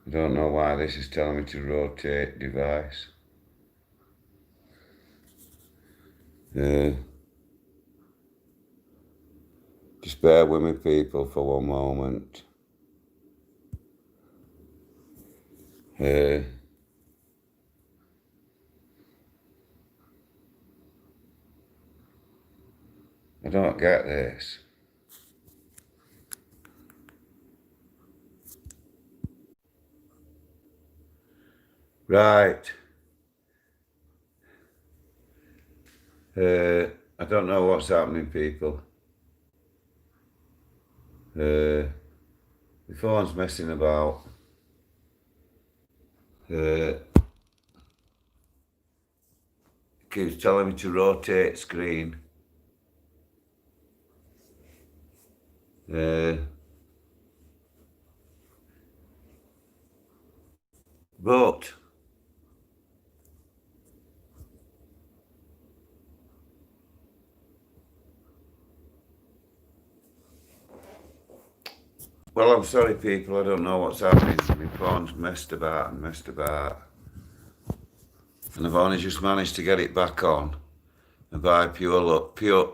I don't know why this is telling me to rotate device. Just bear with me, people, for one moment. I don't get this. Right. I don't know what's happening, people. The phone's messing about. Keeps telling me to rotate screen. But well, I'm sorry, people. I don't know what's happening. My phone's messed about, and I've only just managed to get it back on. And by pure luck, pure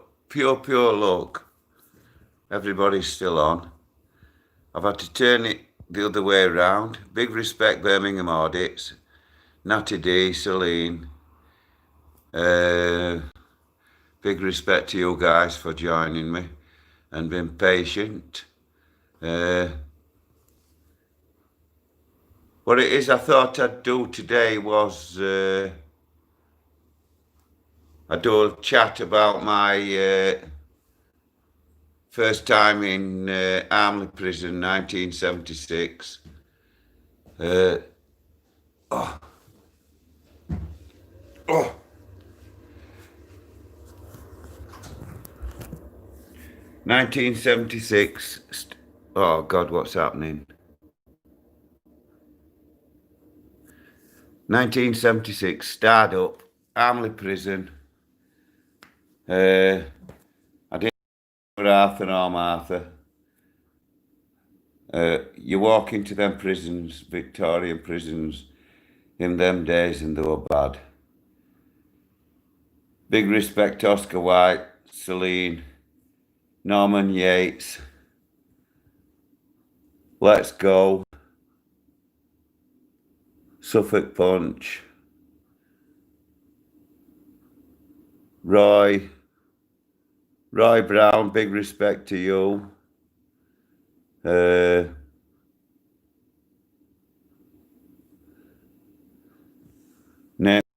luck, everybody's still on. I've had to turn it the other way around. Big respect, Birmingham Audits, Natty D, Celine. Big respect to you guys for joining me and being patient. What it is I thought I'd do today was I'd do a chat about my first time in Armley Prison, 1976. Oh. 1976. Oh God, what's happening? 1976, starred up, Armley Prison. I didn't know Arthur nor Martha. You walk into them prisons, Victorian prisons, in them days, and they were bad. Big respect to Oscar White, Celine, Norman Yates. Let's Go, Suffolk Punch, Roy Brown, big respect to you.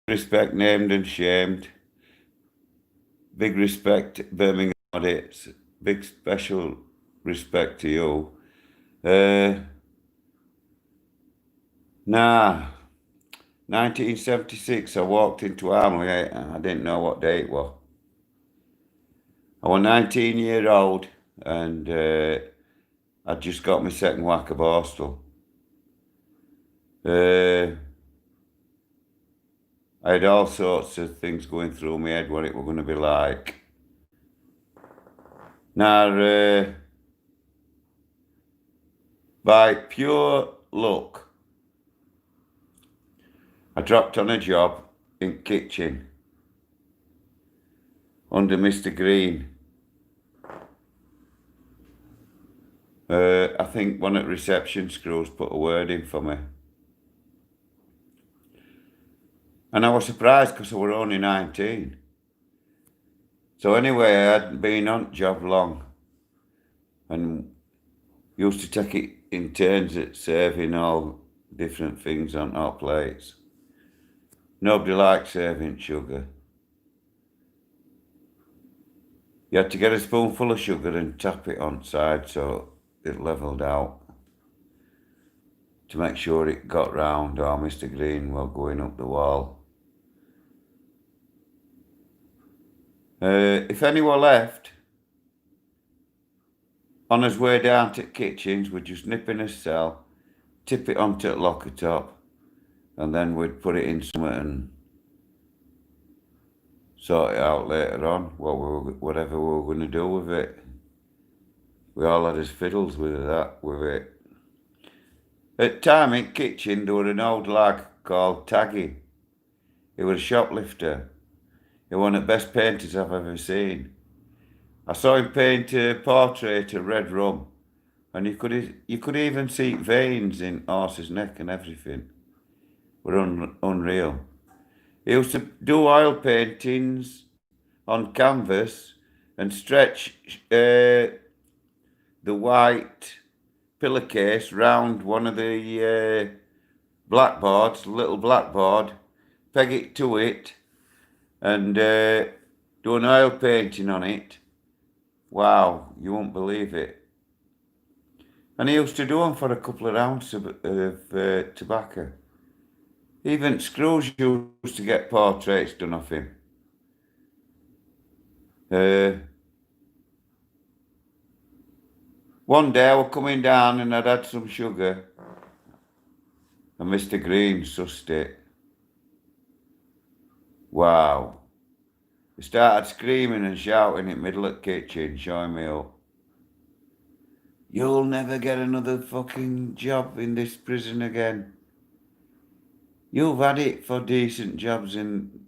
Respect, Named and Shamed. Big respect, Birmingham Audits. Big special respect to you. 1976, I walked into Armley. I didn't know what day it was. I was 19-year-old and I'd just got my second whack of hostel. I had all sorts of things going through my head what it was going to be like. Now, by pure luck, I dropped on a job in kitchen under Mr. Green. I think one at reception screws put a word in for me. And I was surprised because I were only 19. So anyway, I hadn't been on job long and used to take it in turns at serving all different things on our plates. Nobody liked serving sugar. You had to get a spoonful of sugar and tap it on side so it levelled out to make sure it got round or Mr. Green while going up the wall. If anyone left, on his way down to the kitchens, we'd just nip in a cell, tip it onto the locker top, and then we'd put it in something and sort it out later on, whatever we were going to do with it. We all had his fiddles with it. At time in kitchen, there were an old lad called Taggy. He was a shoplifter. He was one of the best painters I've ever seen. I saw him paint a portrait of Red Rum, and you could even see veins in horse's neck and everything. Were unreal. He used to do oil paintings on canvas and stretch the white pillowcase round one of the blackboards, little blackboard, peg it to it, and do an oil painting on it. Wow, you won't believe it. And he used to do them for a couple of ounces of tobacco. Even Scrooge used to get portraits done of him. One day I was coming down and I'd had some sugar, and Mr. Green sussed it. Wow. He started screaming and shouting in the middle of the kitchen, showing me up. You'll never get another fucking job in this prison again. You've had it for decent jobs and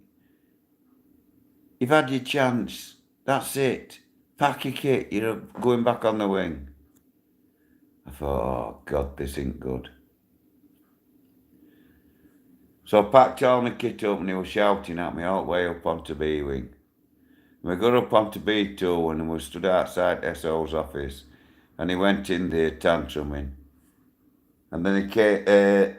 you've had your chance. That's it. Pack your kit, you're going back on the wing. I thought, oh God, this ain't good. So I packed all my kit up and he was shouting at me all the way up onto B wing. And we got up onto B2 and we stood outside SO's office and he went in there tantruming. And then he came,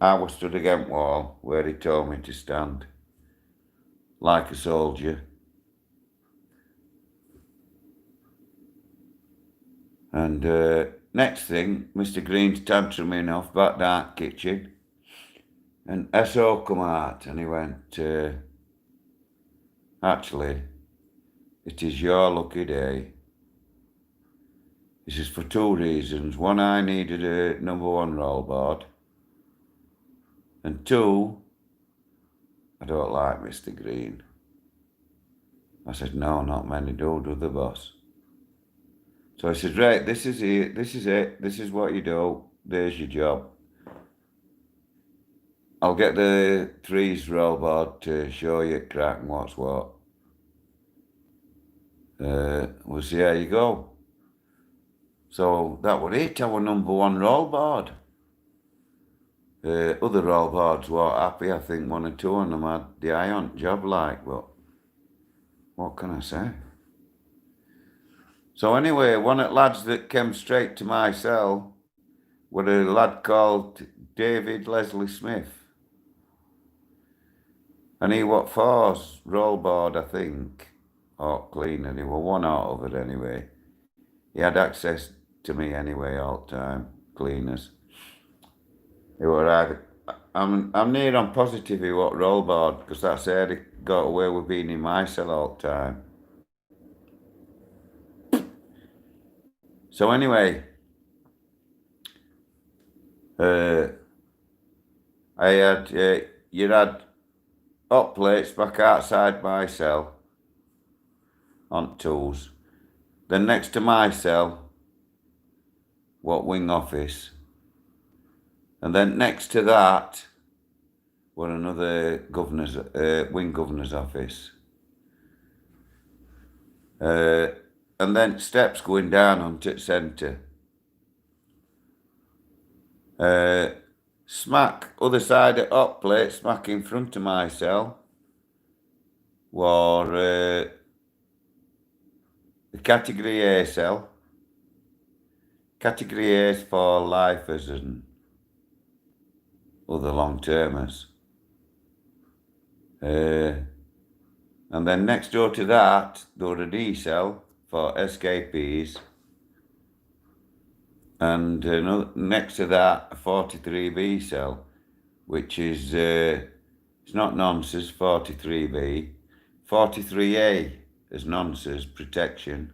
I was stood against wall where he told me to stand, like a soldier. And next thing, Mr. Green's tantruming off back down kitchen. And SO come out and he went, actually, it is your lucky day. This is for two reasons. One, I needed a #1 roll board. And two, I don't like Mr. Green. I said, no, not many do the boss. So he said, right, this is it, this is what you do, there's your job. I'll get the 3's roll board to show you crack and what's what. We'll see how you go. So that was it, our #1 roll board. Other roll boards weren't happy. I think 1 or 2 of them had the iron job like, but what can I say? So anyway, one of the lads that came straight to my cell was a lad called David Leslie Smith. And he was 4's roll board, I think, or cleaner. He was one out of it anyway. He had access to me anyway all the time, cleaners. He was either, I'm near on positive he was roll board, because that's how he got away with being in my cell all the time. So anyway, I had, you had hot plates back outside my cell on tools. Then next to my cell, what wing office. And then next to that, was another governor's, wing governor's office. And then steps going down onto the centre. Smack, other side of hot plate, smack in front of my cell, was the Category A cell. Category A is for lifers and other long-termers. And then next door to that, there was a D cell for escapees. And next to that, a 43B cell, which is, it's not nonsense, 43B. 43A is nonsense, protection.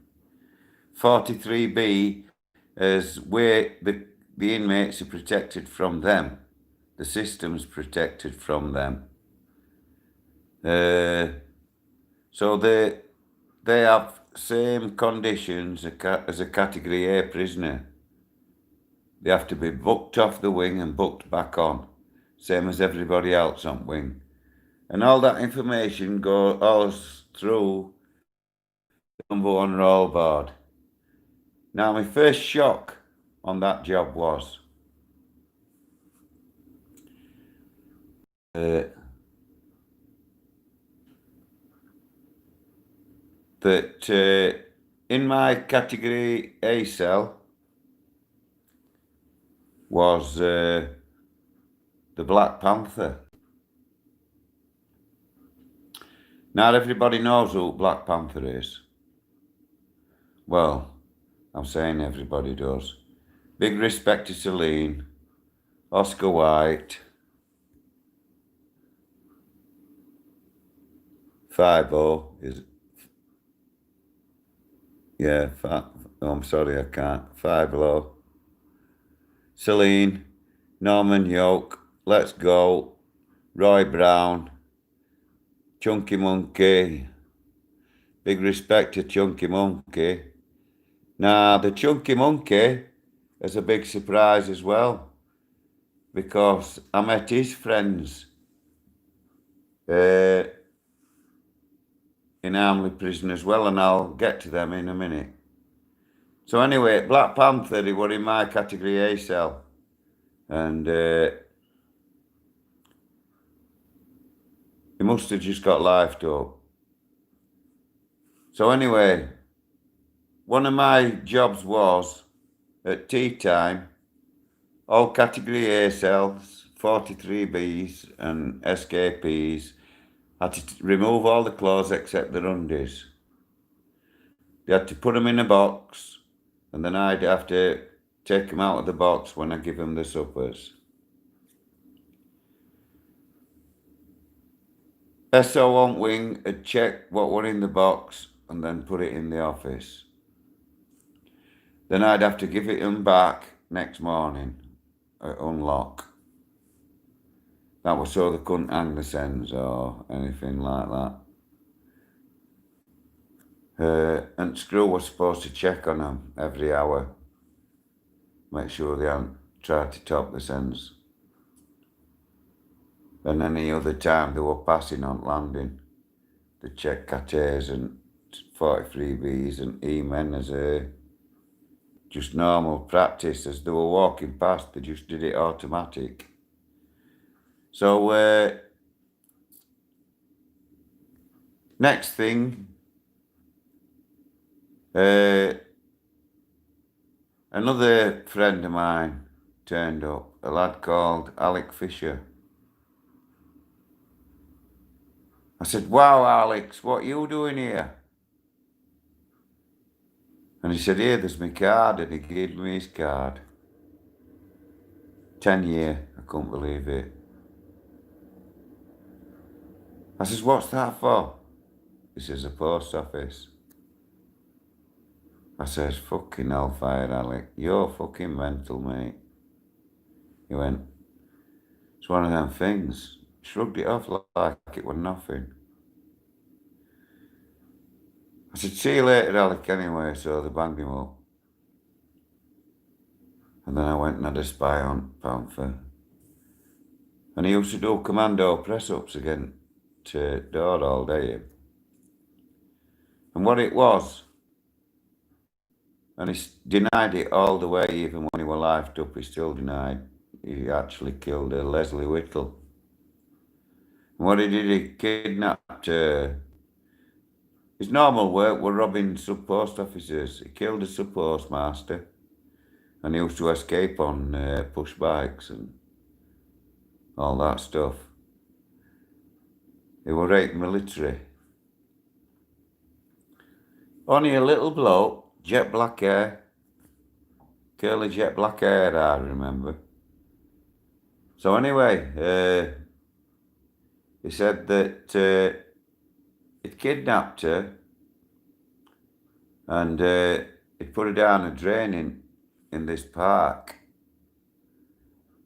43B is where the inmates are protected from them. The system's protected from them. So they have same conditions as a Category A prisoner. They have to be booked off the wing and booked back on, same as everybody else on wing. And all that information goes through the number one roll board. Now, my first shock on that job was that in my category A cell was the Black Panther. Not everybody knows who Black Panther is. Well, I'm saying everybody does. Big respect to Celine, Oscar White, 5-0 is, yeah, I'm sorry, I can't. 5-0. Celine, Norman Yoke, Let's Go, Roy Brown, Chunky Monkey. Big respect to Chunky Monkey. Now, the Chunky Monkey is a big surprise as well, because I met his friends in Armley prison as well, and I'll get to them in a minute. So anyway, Black Panther, he were in my category A cell, and he must have just got lifed up. So anyway, one of my jobs was, at tea time, all category A cells, 43Bs and SKPs, had to remove all the clothes except the undies. They had to put them in a box, and then I'd have to take them out of the box when I give them the suppers. SO on wing had checked what were in the box and then put it in the office. Then I'd have to give it them back next morning at unlock. That was so they couldn't hang the sends or anything like that. And Screw was supposed to check on them every hour, make sure they hadn't tried to top the sends. And any other time they were passing on landing, they checked cates and 43Bs and E-men as just normal practice. As they were walking past, they just did it automatic. So next thing, another friend of mine turned up, a lad called Alec Fisher. I said, "Wow, Alex, what are you doing here?" And he said, "Here, there's my card," and he gave me his card. 10 year, I couldn't believe it. I says, "What's that for?" He says, "The post office." I says, "Fucking hellfire, Alec, you're fucking mental, mate." He went, "It's one of them things." Shrugged it off like it was nothing. I said, "See you later, Alec," anyway, so they banged him up. And then I went and had a spy on Panther. And he used to do commando press-ups against door all day. And what it was, and he denied it all the way, even when he was lifed up, he still denied he actually killed Leslie Whittle. And what he did, he kidnapped, his normal work were robbing sub-post officers. He killed a sub-postmaster, and he used to escape on push bikes and all that stuff. He were right military. Only a little bloke, jet black hair, curly jet black hair, I remember. So anyway, he said that he'd kidnapped her and he'd put her down a drain in this park.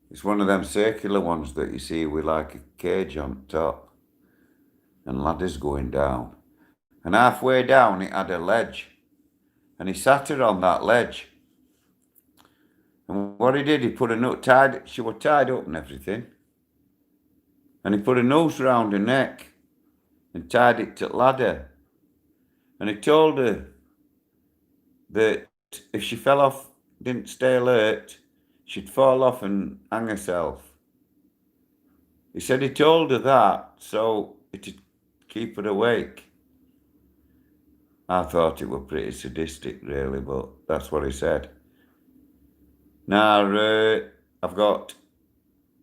It's one of them circular ones that you see with like a cage on top and ladders going down. And halfway down it had a ledge, and he sat her on that ledge. And what he did, he put a noose, she was tied up and everything. And he put a noose round her neck and tied it to the ladder. And he told her that if she fell off, didn't stay alert, she'd fall off and hang herself. He said he told her that so it'd keep her awake. I thought it was pretty sadistic, really, but that's what he said. Now, I've got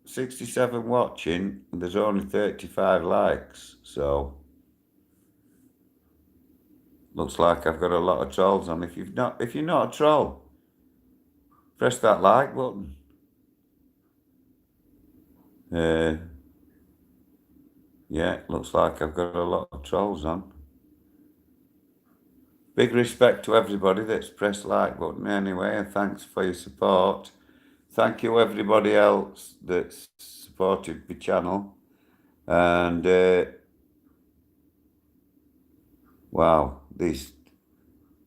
67 watching, and there's only 35 likes, so looks like I've got a lot of trolls on. If you're not a troll, press that like button. Yeah, looks like I've got a lot of trolls on. Big respect to everybody that's pressed like button anyway, and thanks for your support. Thank you everybody else that's supported the channel. And wow, this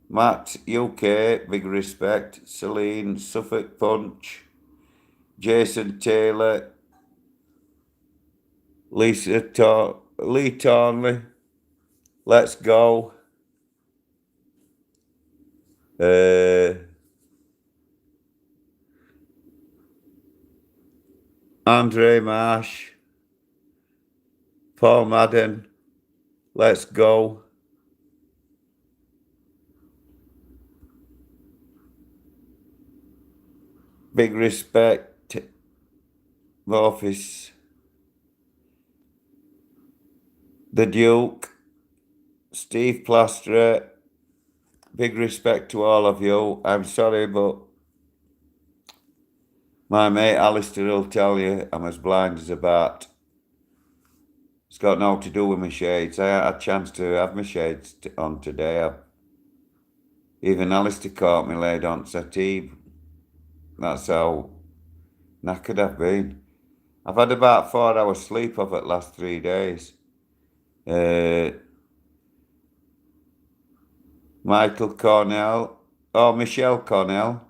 Matt UK, big respect. Celine, Suffolk Punch, Jason Taylor, Lee Tarnley, Let's Go. Andre Marsh, Paul Madden, Let's Go. Big respect, Morphis, The Duke, Steve Plasterer. Big respect to all of you. I'm sorry, but my mate Alistair will tell you I'm as blind as a bat. It's got nothing to do with my shades. I had a chance to have my shades on today. Even Alistair caught me laid on settee. That's how knackered I've been. I've had about 4 hours sleep over the last 3 days. Michael Cornell. Oh, Michelle Cornell.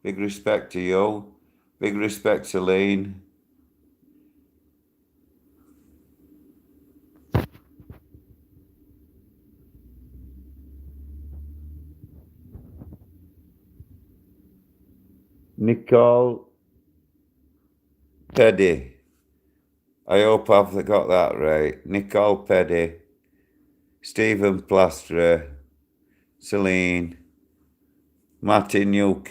Big respect to you. Big respect, Celine. Nicole Peddy. I hope I've got that right. Nicole Peddy. Stephen Plasterer. Celine. Martin UK.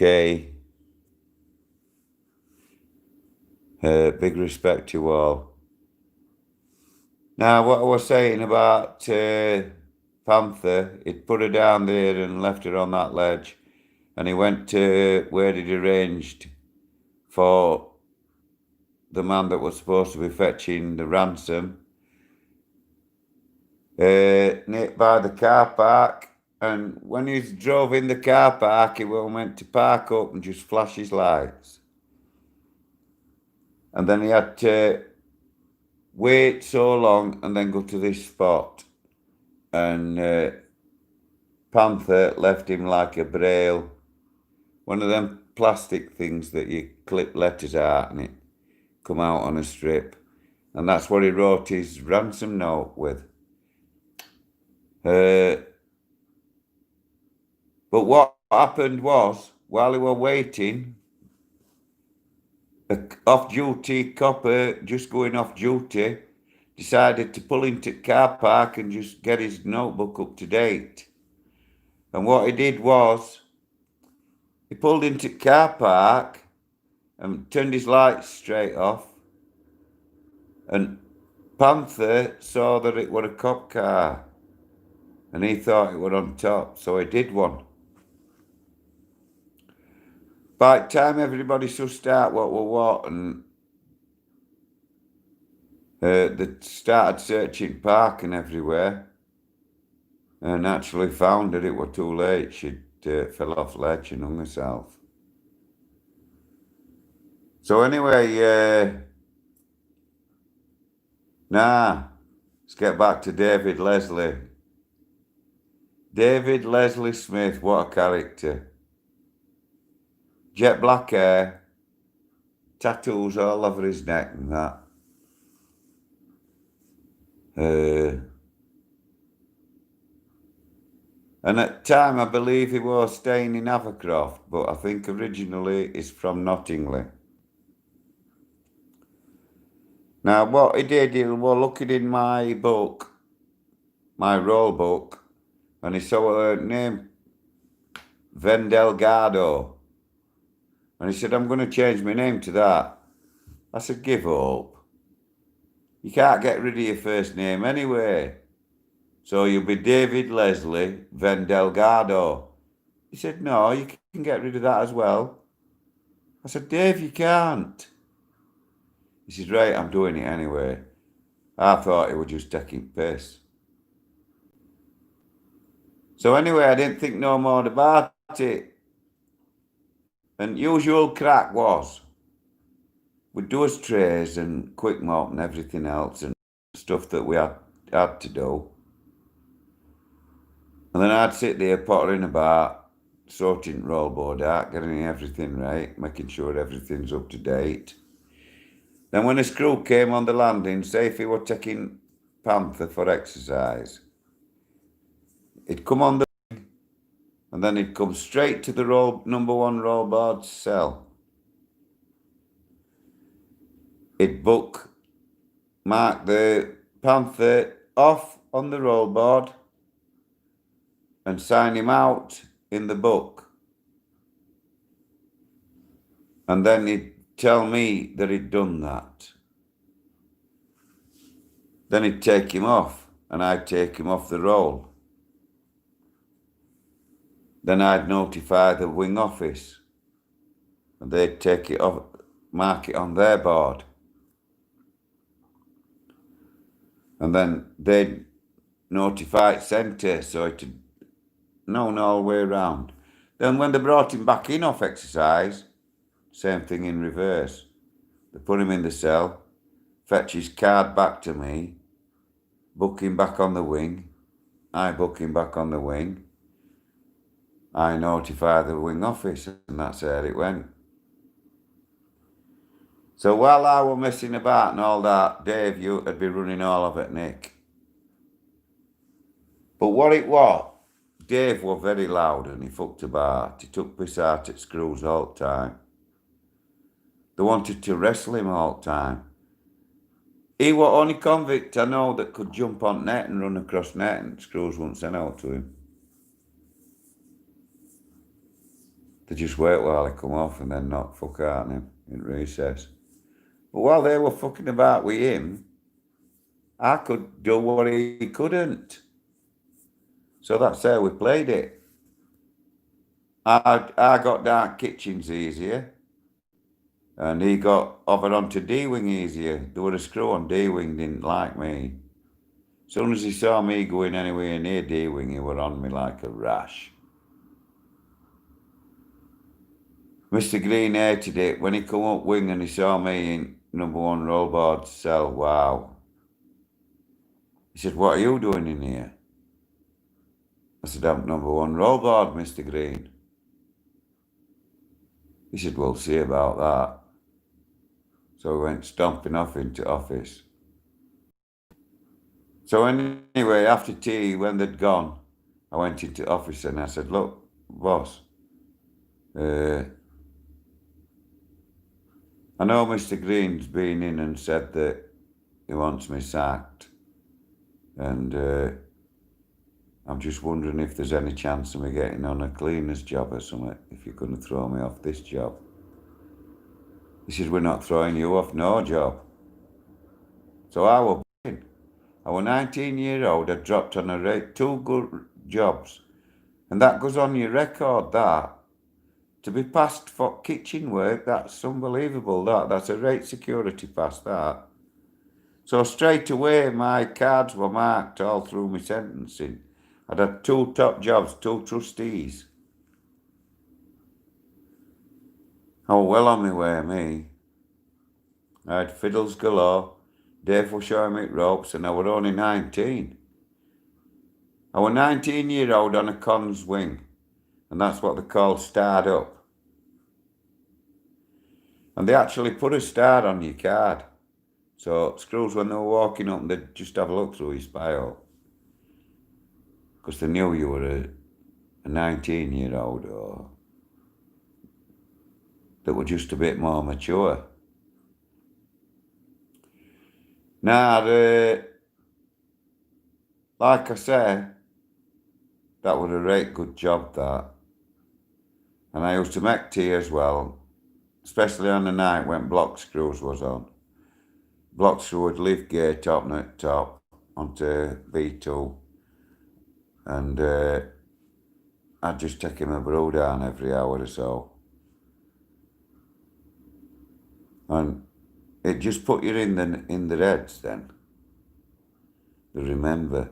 Big respect to all. Now, what I was saying about Panther, he'd put her down there and left her on that ledge. And he went to where he'd arranged for the man that was supposed to be fetching the ransom, by the car park. And when he drove in the car park, he went to park up and just flash his lights. And then he had to wait so long and then go to this spot. And Panther left him like a braille. One of them plastic things that you clip letters out and it come out on a strip. And that's what he wrote his ransom note with. But what happened was, while he were waiting, a off-duty copper, just going off duty, decided to pull into the car park and just get his notebook up to date. And what he did was, he pulled into the car park and turned his lights straight off. And Panther saw that it was a cop car. And he thought it was on top, so he did one. By the time everybody sussed out what were what, and they started searching park and everywhere, and actually found that it was too late. She'd fell off ledge and hung herself. So anyway, let's get back to David Leslie. David Leslie Smith, what a character. jet black hair, tattoos all over his neck and that. And at the time, I believe he was staying in Abercroft, but I think originally he's from Nottingham. Now, what he did, he was looking in my book, my roll book, and he saw a name, Vendelgado. And he said, I'm going to change my name to that. I said, give up. You can't get rid of your first name anyway. So you'll be David Leslie Vendelgado. He said, no, you can get rid of that as well. I said, Dave, you can't. He said, right, I'm doing it anyway. I thought he was just taking piss. So anyway, I didn't think no more about it. And usual crack was, we'd do us trays and quick mop and everything else and stuff that we had to do. And then I'd sit there pottering about, sorting rollboard out, getting everything right, making sure everything's up to date. Then when a screw came on the landing, say if he were taking Panther for exercise, he'd come on the wing and then he'd come straight to the number one rollboard cell. He'd mark the Panther off on the rollboard and sign him out in the book. And then he'd tell me that he'd done that. Then he'd take him off and I'd take him off the roll. Then I'd notify the wing office and they'd take it off, mark it on their board. And then they'd notify it centre, so it'd known all the way around. Then when they brought him back in off exercise, same thing in reverse. They put him in the cell, fetch his card back to me, book him back on the wing. I book him back on the wing. I notify the wing office, and that's how it went. So while I were messing about and all that, Dave, you would be running all of it, Nick. But what it was, Dave was very loud and he fucked about. He took piss out at screws all the time. They wanted to wrestle him all the time. He was only convict I know that could jump on net and run across net and screws wouldn't send out to him. They just wait while he come off and then knock fuck out on him in recess. But while they were fucking about with him, I could do what he couldn't. So that's how we played it. I got down kitchens easier. And he got over onto D-wing easier. There was a screw on D-wing, didn't like me. As soon as he saw me going anywhere near D-wing, he were on me like a rash. Mr. Green hated it. When he come up wing and he saw me in number one rollboard cell, wow. He said, what are you doing in here? I said, I'm number one rollboard, Mr. Green. He said, we'll see about that. So we went stomping off into office. So anyway, after tea, when they'd gone, I went into office and I said, look, boss, I know Mr. Green's been in and said that he wants me sacked. And I'm just wondering if there's any chance of me getting on a cleaner's job or something, if you're going to throw me off this job. He says, we're not throwing you off no job. So I was 19-year-old, I dropped on a rate, 2 good jobs. And that goes on your record, that. To be passed for kitchen work, that's unbelievable, that. That's a rate security pass, that. So straight away, my cards were marked all through my sentencing. I'd had 2 top jobs, 2 trustees. I was well on my way, me. I had fiddles galore. Dave was showing me ropes and I was only 19. I was 19-year-old on a cons wing. And that's what they call starred up. And they actually put a star on your card. So screws, when they were walking up, they'd just have a look through your spy because they knew you were a 19-year-old or that were just a bit more mature. Now, like I say, that was a right good job, that. And I used to make tea as well, especially on the night when block screws was on. Block screw would lift gate up at top onto B2, and I'd just take him a brew down every hour or so. And it just put you in the heads then. To remember.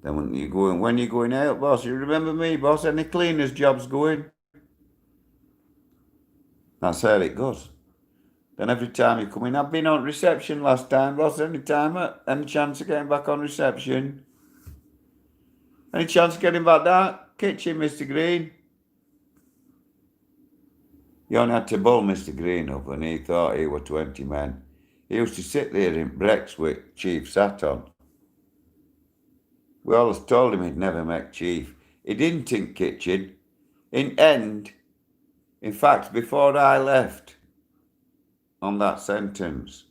Then when you're going out, boss, you remember me, boss, any cleaners jobs going? That's how it goes. Then every time you come in, I've been on reception last time, boss, any chance of getting back on reception? Any chance of getting back down kitchen, Mr. Green? You only had to bull Mr. Green up, and he thought he were 20 men. He used to sit there in Brex with Chief sat on. We always told him he'd never make Chief. He didn't in kitchen. In fact, before I left on that sentence,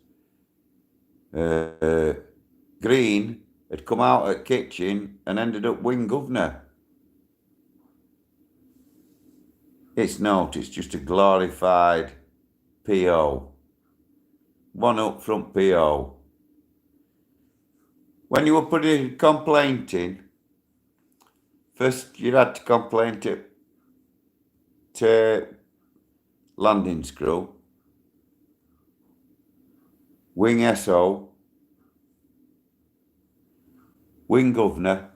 Green had come out at kitchen and ended up wing governor. It's not, it's just a glorified PO. One up front PO. When you were putting a complaint in, first you had to complain to landing screw, wing SO, wing governor,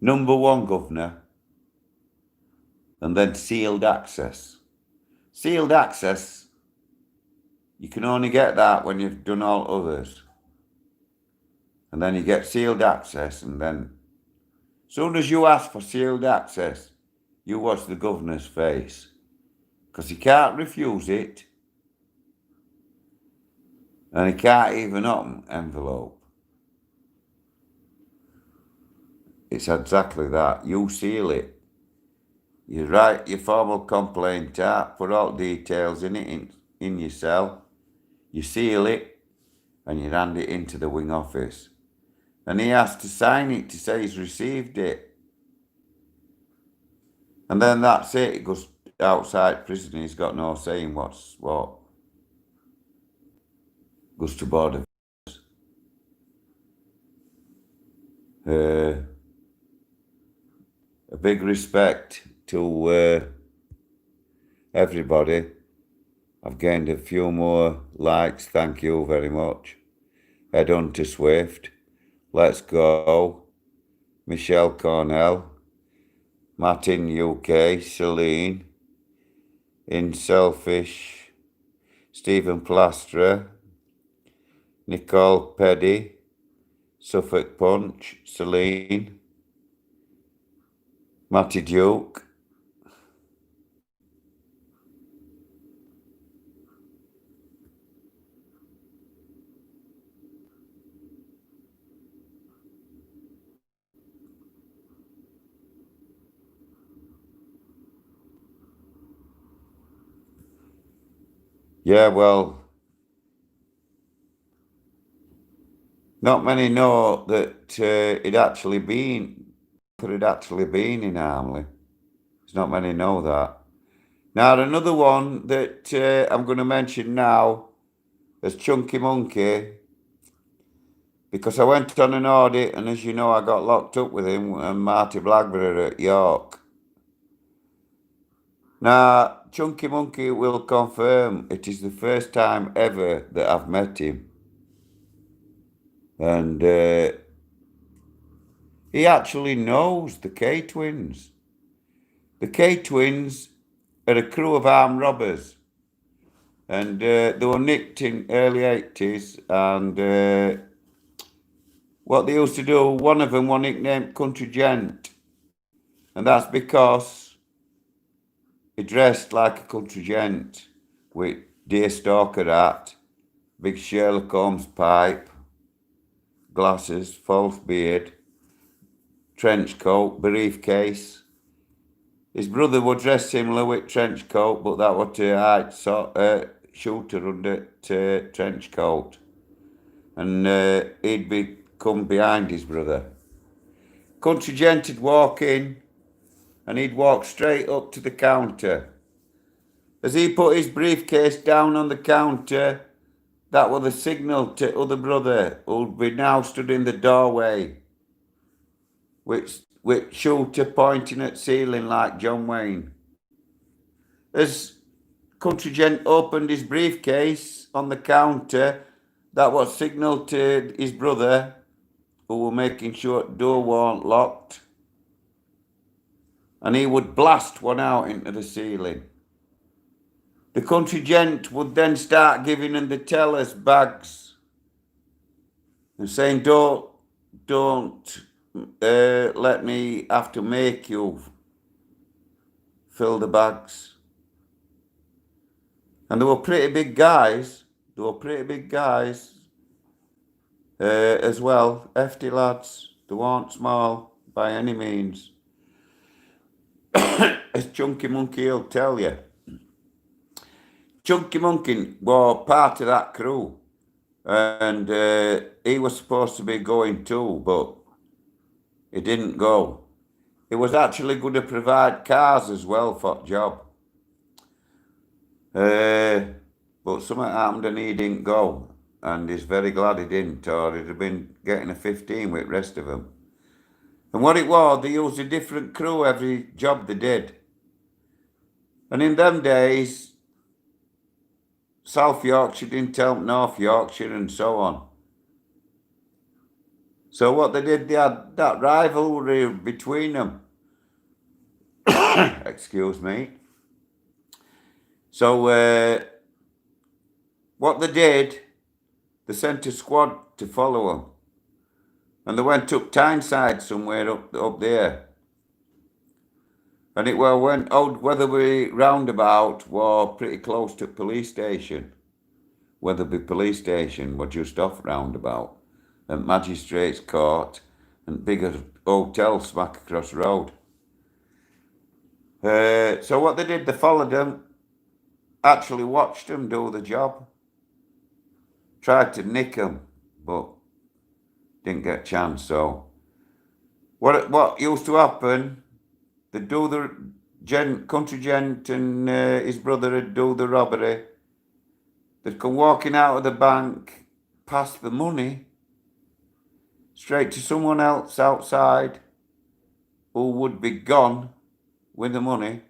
number one governor, and then sealed access. Sealed access, you can only get that when you've done all others. And then you get sealed access, and then as soon as you ask for sealed access, you watch the governor's face. Because he can't refuse it. And he can't even open envelope. It's exactly that. You seal it. You write your formal complaint out, put all details in it in your cell. You seal it, and you hand it into the wing office. And he has to sign it to say he's received it. And then that's it. It goes outside prison. He's got no say in what's what. Goes to board of a big respect to everybody. I've gained a few more likes. Thank you very much. Headhunter Swift. Let's Go. Michelle Cornell. Martin UK. Celine. In Selfish. Stephen Plasterer. Nicole Peddy. Suffolk Punch. Celine. Matty Duke. Yeah, well, not many know that it had actually been in Armley. There's not many know that. Now, another one that I'm going to mention now is Chunky Monkey, because I went on an audit, and as you know, I got locked up with him and Marty Blackberry at York. Now, Chunky Monkey will confirm it is the first time ever that I've met him. And he actually knows the K-Twins. The K-Twins are a crew of armed robbers. And they were nicked in early 80s. And what they used to do, one of them was nicknamed Country Gent. And that's because he dressed like a country gent with deerstalker hat, big Sherlock Holmes pipe, glasses, false beard, trench coat, briefcase. His brother would dress similar with trench coat, but that was to hide shooter under trench coat. And he'd be come behind his brother. Country gent would walk in, and he'd walk straight up to the counter. As he put his briefcase down on the counter, that was the signal to other brother, who'd be now stood in the doorway, with shooter pointing at ceiling like John Wayne. As country gent opened his briefcase on the counter, that was signal to his brother, who were making sure the door weren't locked, and he would blast one out into the ceiling. The country gent would then start giving them the tellers bags and saying, don't let me have to make you fill the bags. And they were pretty big guys. As well, hefty lads. They weren't small by any means. As Chunky Monkey will tell you. Chunky Monkey was part of that crew, and he was supposed to be going too, but he didn't go. He was actually going to provide cars as well for the job. But something happened and he didn't go, and he's very glad he didn't, or he'd have been getting a 15 with the rest of them. And what it was, they used a different crew every job they did. And in them days, South Yorkshire didn't help North Yorkshire and so on. So what they did, they had that rivalry between them. Excuse me. So what they did, they sent a squad to follow them. And they went up Tyneside somewhere up there. And it went Old Wetherby roundabout was pretty close to police station. Wetherby police station was just off roundabout. And magistrates court and bigger hotel smack across the road. So what they did, they followed them, actually watched them do the job. Tried to nick them, but didn't get a chance. So what used to happen, they'd do the country gent and his brother would do the robbery. They'd come walking out of the bank, pass the money straight to someone else outside who would be gone with the money.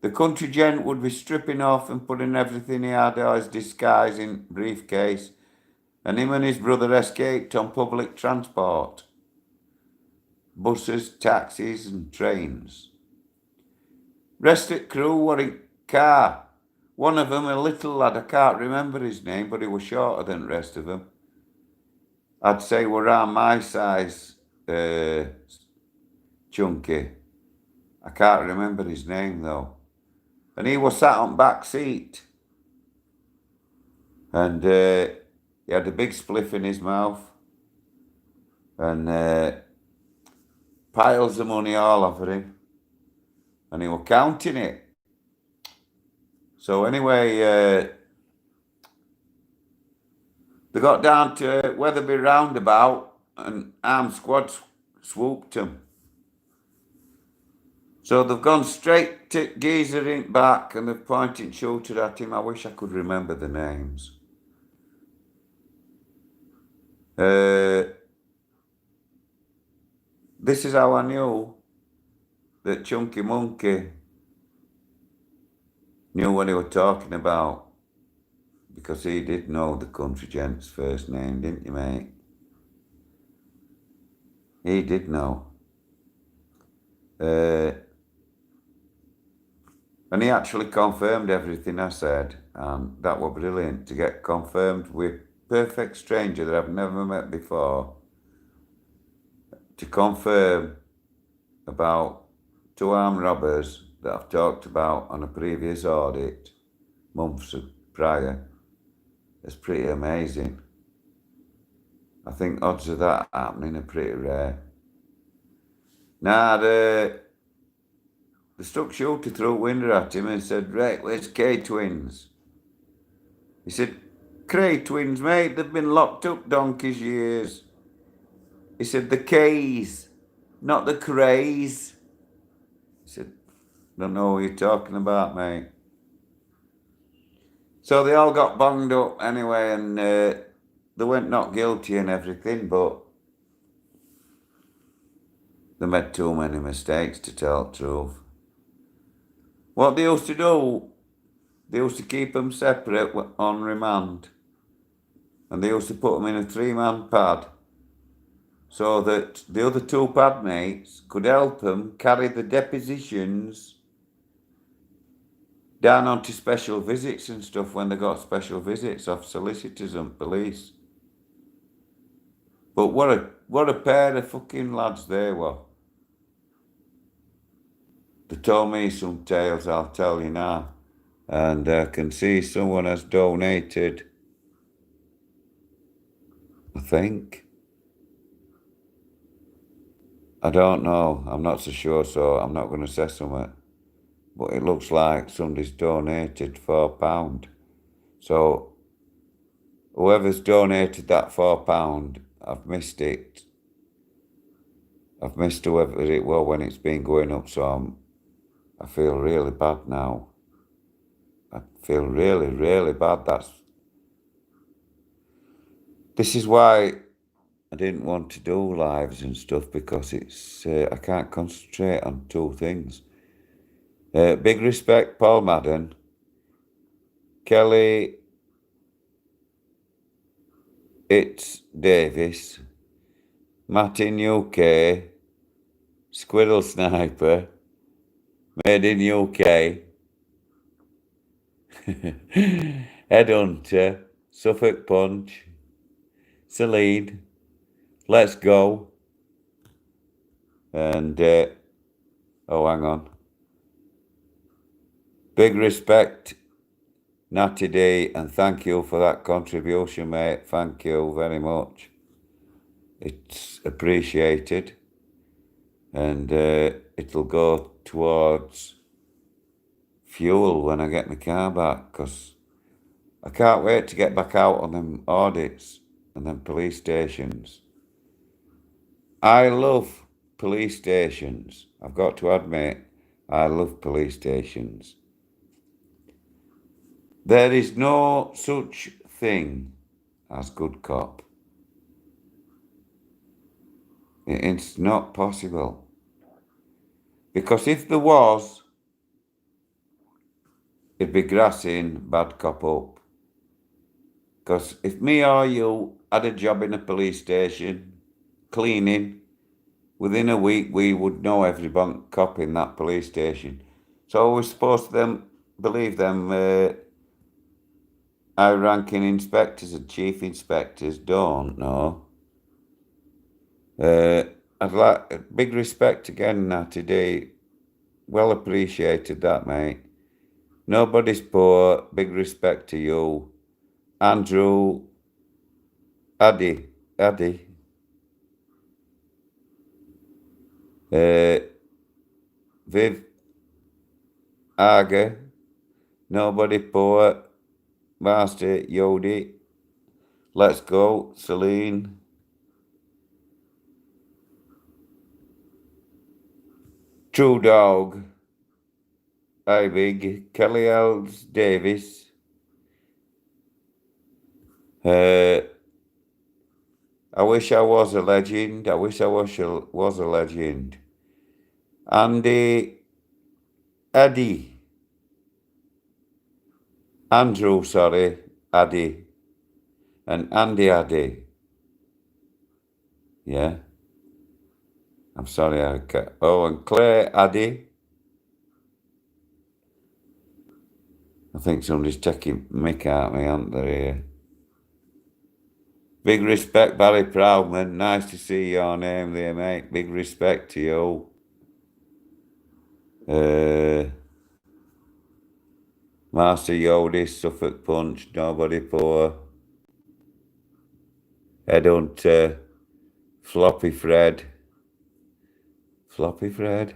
The country gent would be stripping off and putting everything he had or his disguise in briefcase, and him and his brother escaped on public transport. Buses, taxis and trains. Rest of the crew were in car. One of them, a little lad, I can't remember his name, but he was shorter than the rest of them. I'd say were around my size, chunky. I can't remember his name though. And he was sat on back seat. And he had a big spliff in his mouth. And piles of money all over him. And he was counting it. So anyway, they got down to Wetherby roundabout and armed squad swooped them. So they've gone straight to Geezer in back and they've pointed shooter at him. I wish I could remember the names. This is how I knew that Chunky Monkey knew what he was talking about, because he did know the country gent's first name, didn't you, mate? He did know. And he actually confirmed everything I said, and that was brilliant, to get confirmed with perfect stranger that I've never met before, to confirm about 2 armed robbers that I've talked about on a previous audit, months prior, is pretty amazing. I think odds of that happening are pretty rare. Now, they stuck shooter through window at him and said, "Right, where's K twins?" He said, "Cray twins, mate, they've been locked up donkey's years." He said, "The K's, not the Crays." He said, "Don't know what you're talking about, mate." So they all got bunged up anyway, and they went not guilty and everything, but they made too many mistakes to tell the truth. What they used to do, they used to keep them separate on remand, and they used to put them in a 3-man pad so that the other 2 pad mates could help them carry the depositions down onto special visits and stuff when they got special visits of solicitors and police. But what a pair of fucking lads they were. They told me some tales, I'll tell you now. And I can see someone has donated, I think. I don't know, I'm not so sure, so I'm not going to say something. But it looks like somebody's donated £4. So whoever's donated that £4, I've missed it. I've missed whoever it was when it's been going up, so I feel really bad now. I feel really, really bad. This is why I didn't want to do lives and stuff, because it's I can't concentrate on 2 things. Big respect, Paul Madden, Kelly, it's Davis, Martin UK, Squirrel Sniper, Made in UK, Headhunter, Suffolk Punch, Celine, Let's Go, and oh, hang on. Big respect, Natty D, and thank you for that contribution, mate. Thank you very much. It's appreciated, and it'll go towards fuel when I get my car back, because I can't wait to get back out on them audits and them police stations. I love police stations. I've got to admit, I love police stations. There is no such thing as good cop. It's not possible. Because if there was, it'd be grassing bad cop up. Because if me or you had a job in a police station, cleaning, within a week we would know every cop in that police station. So we're supposed to believe them high-ranking inspectors and chief inspectors don't know. I'd like big respect again, Natty D. Well appreciated that, mate. Nobody's poor. Big respect to you. Andrew, Addy, Viv, Aga, nobody poor. Master, Yodi, Let's Go, Celine, True Dog, I Big, Kelly Els Davis, I wish I was a legend. I wish I was a legend. Andy, Eddie, Andrew, sorry, Addy, and Andy Addy. Yeah. I'm sorry, I can't. Oh, and Claire Addy. I think somebody's taking mick out me, aren't they, here? Big respect, Barry Proudman. Nice to see your name there, mate. Big respect to you. Master Yodi, Suffolk Punch, Nobody Poor, Headhunter, Floppy Fred. Floppy Fred?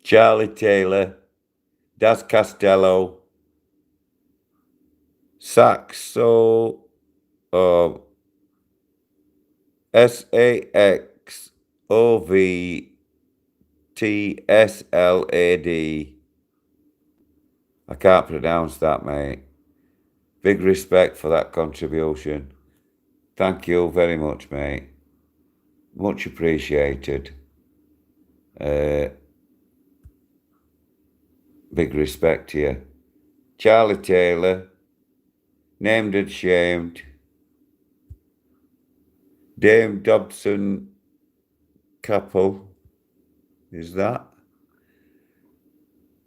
Charlie Taylor, Das Costello, Saxo, SAXOVTSLAD. I can't pronounce that, mate. Big respect for that contribution. Thank you very much, mate. Much appreciated. Big respect to you. Charlie Taylor, Named and Shamed. Dame Dobson couple. Is that?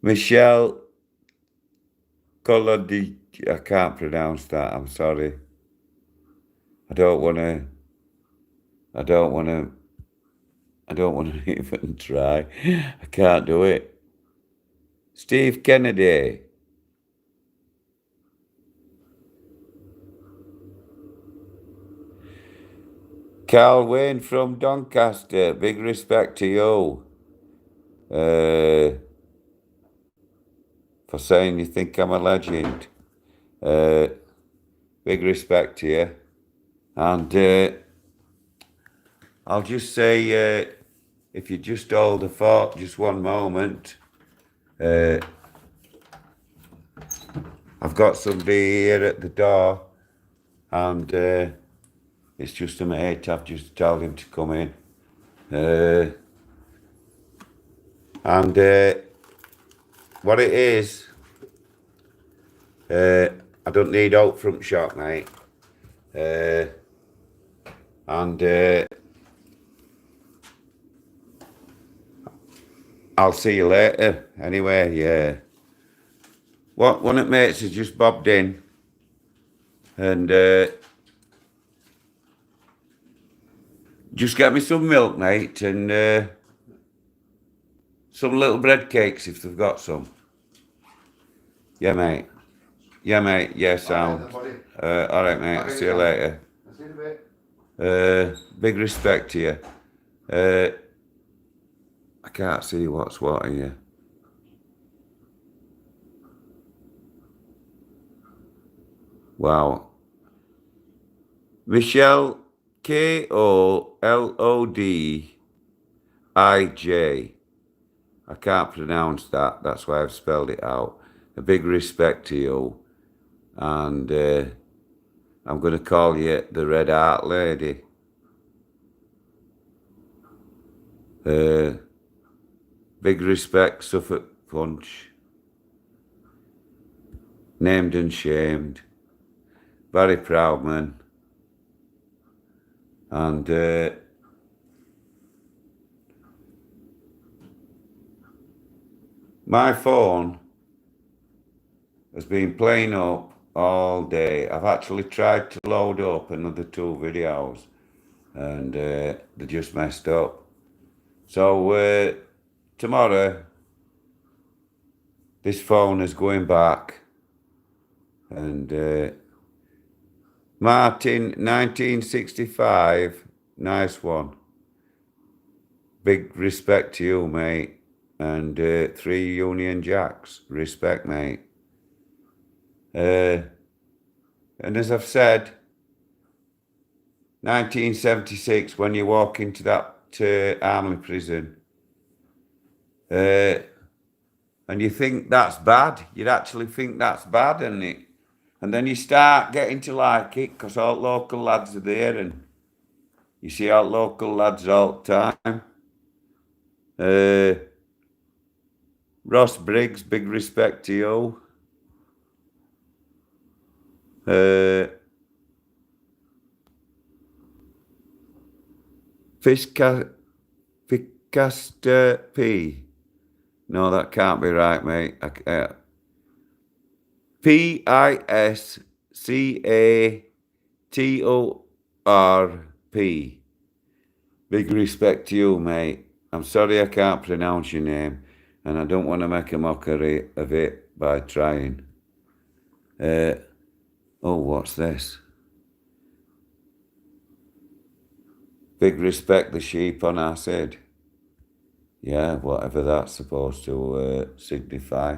Michelle Collodi. I can't pronounce that. I'm sorry. I don't want to even try. I can't do it. Steve Kennedy. Carl Wayne from Doncaster. Big respect to you. For saying you think I'm a legend. Big respect to you. And I'll just say, if you just hold the fort just one moment, I've got somebody here at the door, and it's just a mate. I've just told him to come in. And what it is, I don't need out front shot, mate. And I'll see you later. Anyway, yeah. One of the mates has just bobbed in, and just get me some milk, mate, and some little bread cakes if they've got some. Yeah, mate. Yeah, mate. Yeah, sound. All right, mate. I'll see you later. I'll see you in a bit. Big respect to you. I can't see what's what here. Wow. Michelle Kolodij. I can't pronounce that. That's why I've spelled it out. A big respect to you. And I'm going to call you the Red Heart Lady. Big respect, Suffolk Punch. Named and shamed. Very proud man. And my phone has been playing up all day. I've actually tried to load up another 2 videos, and they just messed up. So tomorrow, this phone is going back, and Martin 1965, nice one. Big respect to you, mate. And 3 Union Jacks, respect, mate. And as I've said, 1976, when you walk into that Armley prison, and you think that's bad, you'd actually think that's bad, isn't it? And then you start getting to like it, because all local lads are there, and you see all local lads all the time. Ross Briggs, big respect to you. Ficaster P. No, that can't be right, mate. Piscatorp. Big respect to you, mate. I'm sorry I can't pronounce your name, and I don't want to make a mockery of it by trying. Oh, what's this? Big respect the sheep on acid. Yeah, whatever that's supposed to signify.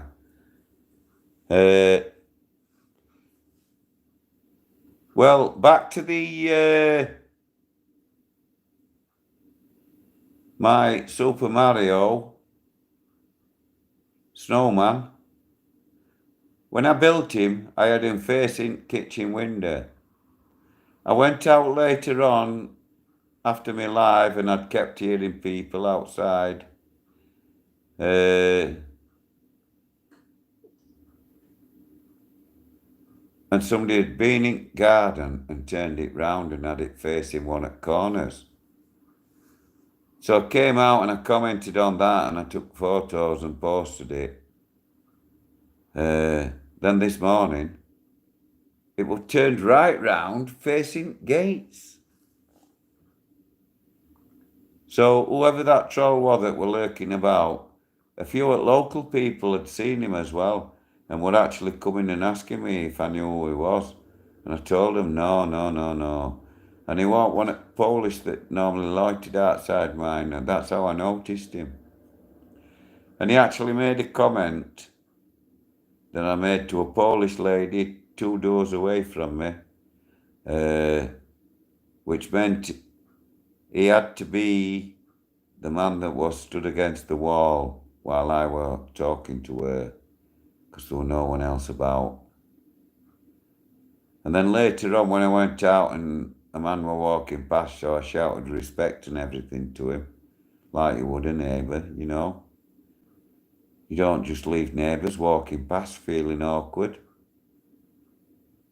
Well, back to the my Super Mario snowman. When I built him, I had him facing kitchen window. I went out later on after my live and I'd kept hearing people outside. And somebody had been in garden and turned it round and had it facing one at corners. So I came out and I commented on that and I took photos and posted it. Then this morning, it was turned right round facing gates. So whoever that troll was that were lurking about, a few local people had seen him as well and were actually coming and asking me if I knew who he was. And I told them, no, no, no, no. And he wasn't one of Polish that normally loitered outside mine, and that's how I noticed him. And he actually made a comment that I made to a Polish lady 2 doors away from me, which meant he had to be the man that was stood against the wall while I were talking to her, because there was no one else about. And then later on, when I went out and a man were walking past, so I shouted respect and everything to him, like you would a neighbour, you know. You don't just leave neighbours walking past feeling awkward.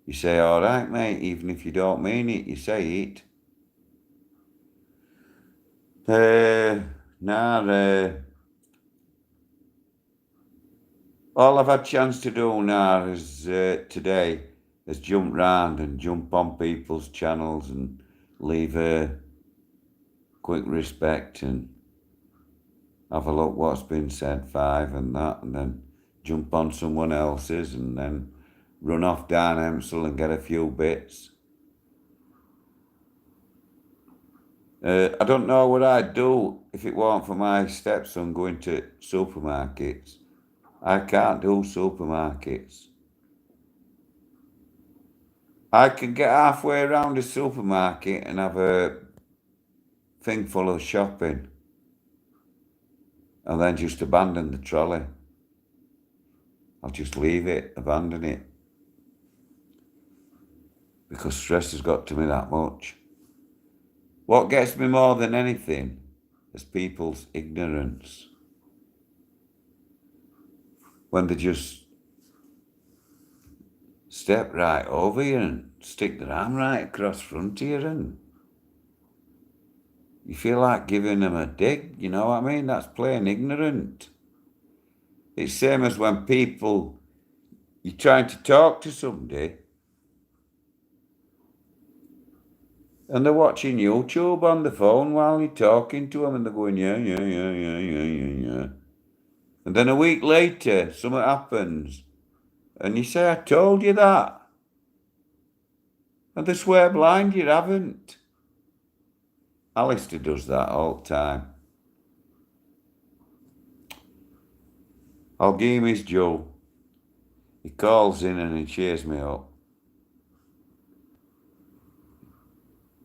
You say, all right, mate, even if you don't mean it, you say it. All I've had chance to do now is today is jump round and jump on people's channels and leave a quick respect and have a look what's been said, 5 and that, and then jump on someone else's and then run off down Hemsel and get a few bits. I don't know what I'd do if it weren't for my stepson going to supermarkets. I can't do supermarkets. I can get halfway around a supermarket and have a thing full of shopping and then just abandon the trolley. I'll just leave it, abandon it. Because stress has got to me that much. What gets me more than anything is people's ignorance. When they just step right over you and stick their arm right across front of you and you feel like giving them a dig, you know what I mean? That's plain ignorant. It's same as when you're trying to talk to somebody and they're watching YouTube on the phone while you're talking to them and they're going, yeah, yeah, yeah, yeah, yeah, yeah, yeah. And then a week later, something happens and you say, I told you that. And they swear blind you haven't. Alistair does that all the time. I'll give him his due. He calls in and he cheers me up.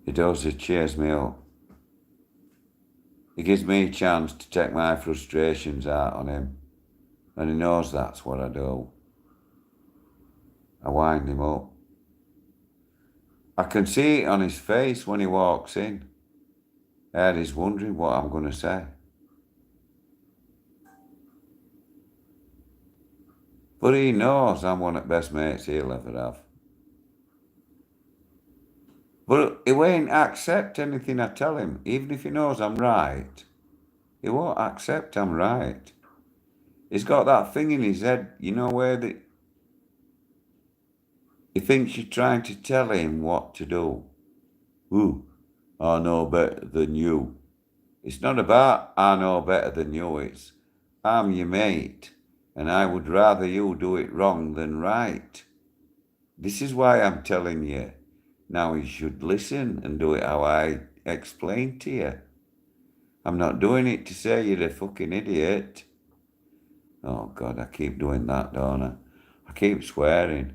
He does, he cheers me up. He gives me a chance to take my frustrations out on him. And he knows that's what I do. I wind him up. I can see it on his face when he walks in. And he's wondering what I'm going to say. But he knows I'm one of the best mates he'll ever have. But he won't accept anything I tell him, even if he knows I'm right. He won't accept I'm right. He's got that thing in his head, you know, where he thinks you're trying to tell him what to do. Ooh, I know better than you. It's not about I know better than you, it's I'm your mate, and I would rather you do it wrong than right. This is why I'm telling you. Now you should listen and do it how I explained to you. I'm not doing it to say you're a fucking idiot. Oh God, I keep doing that, don't I? I keep swearing.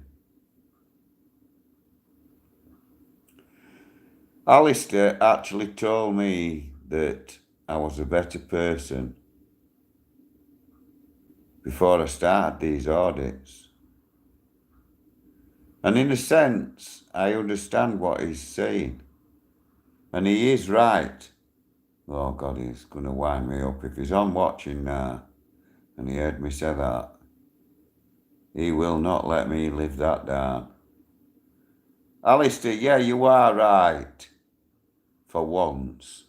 Alistair actually told me that I was a better person before I started these audits. And in a sense, I understand what he's saying. And he is right. Oh God, he's going to wind me up. If he's on watching now and he heard me say that, he will not let me live that down. Alistair, yeah, you are right. For once.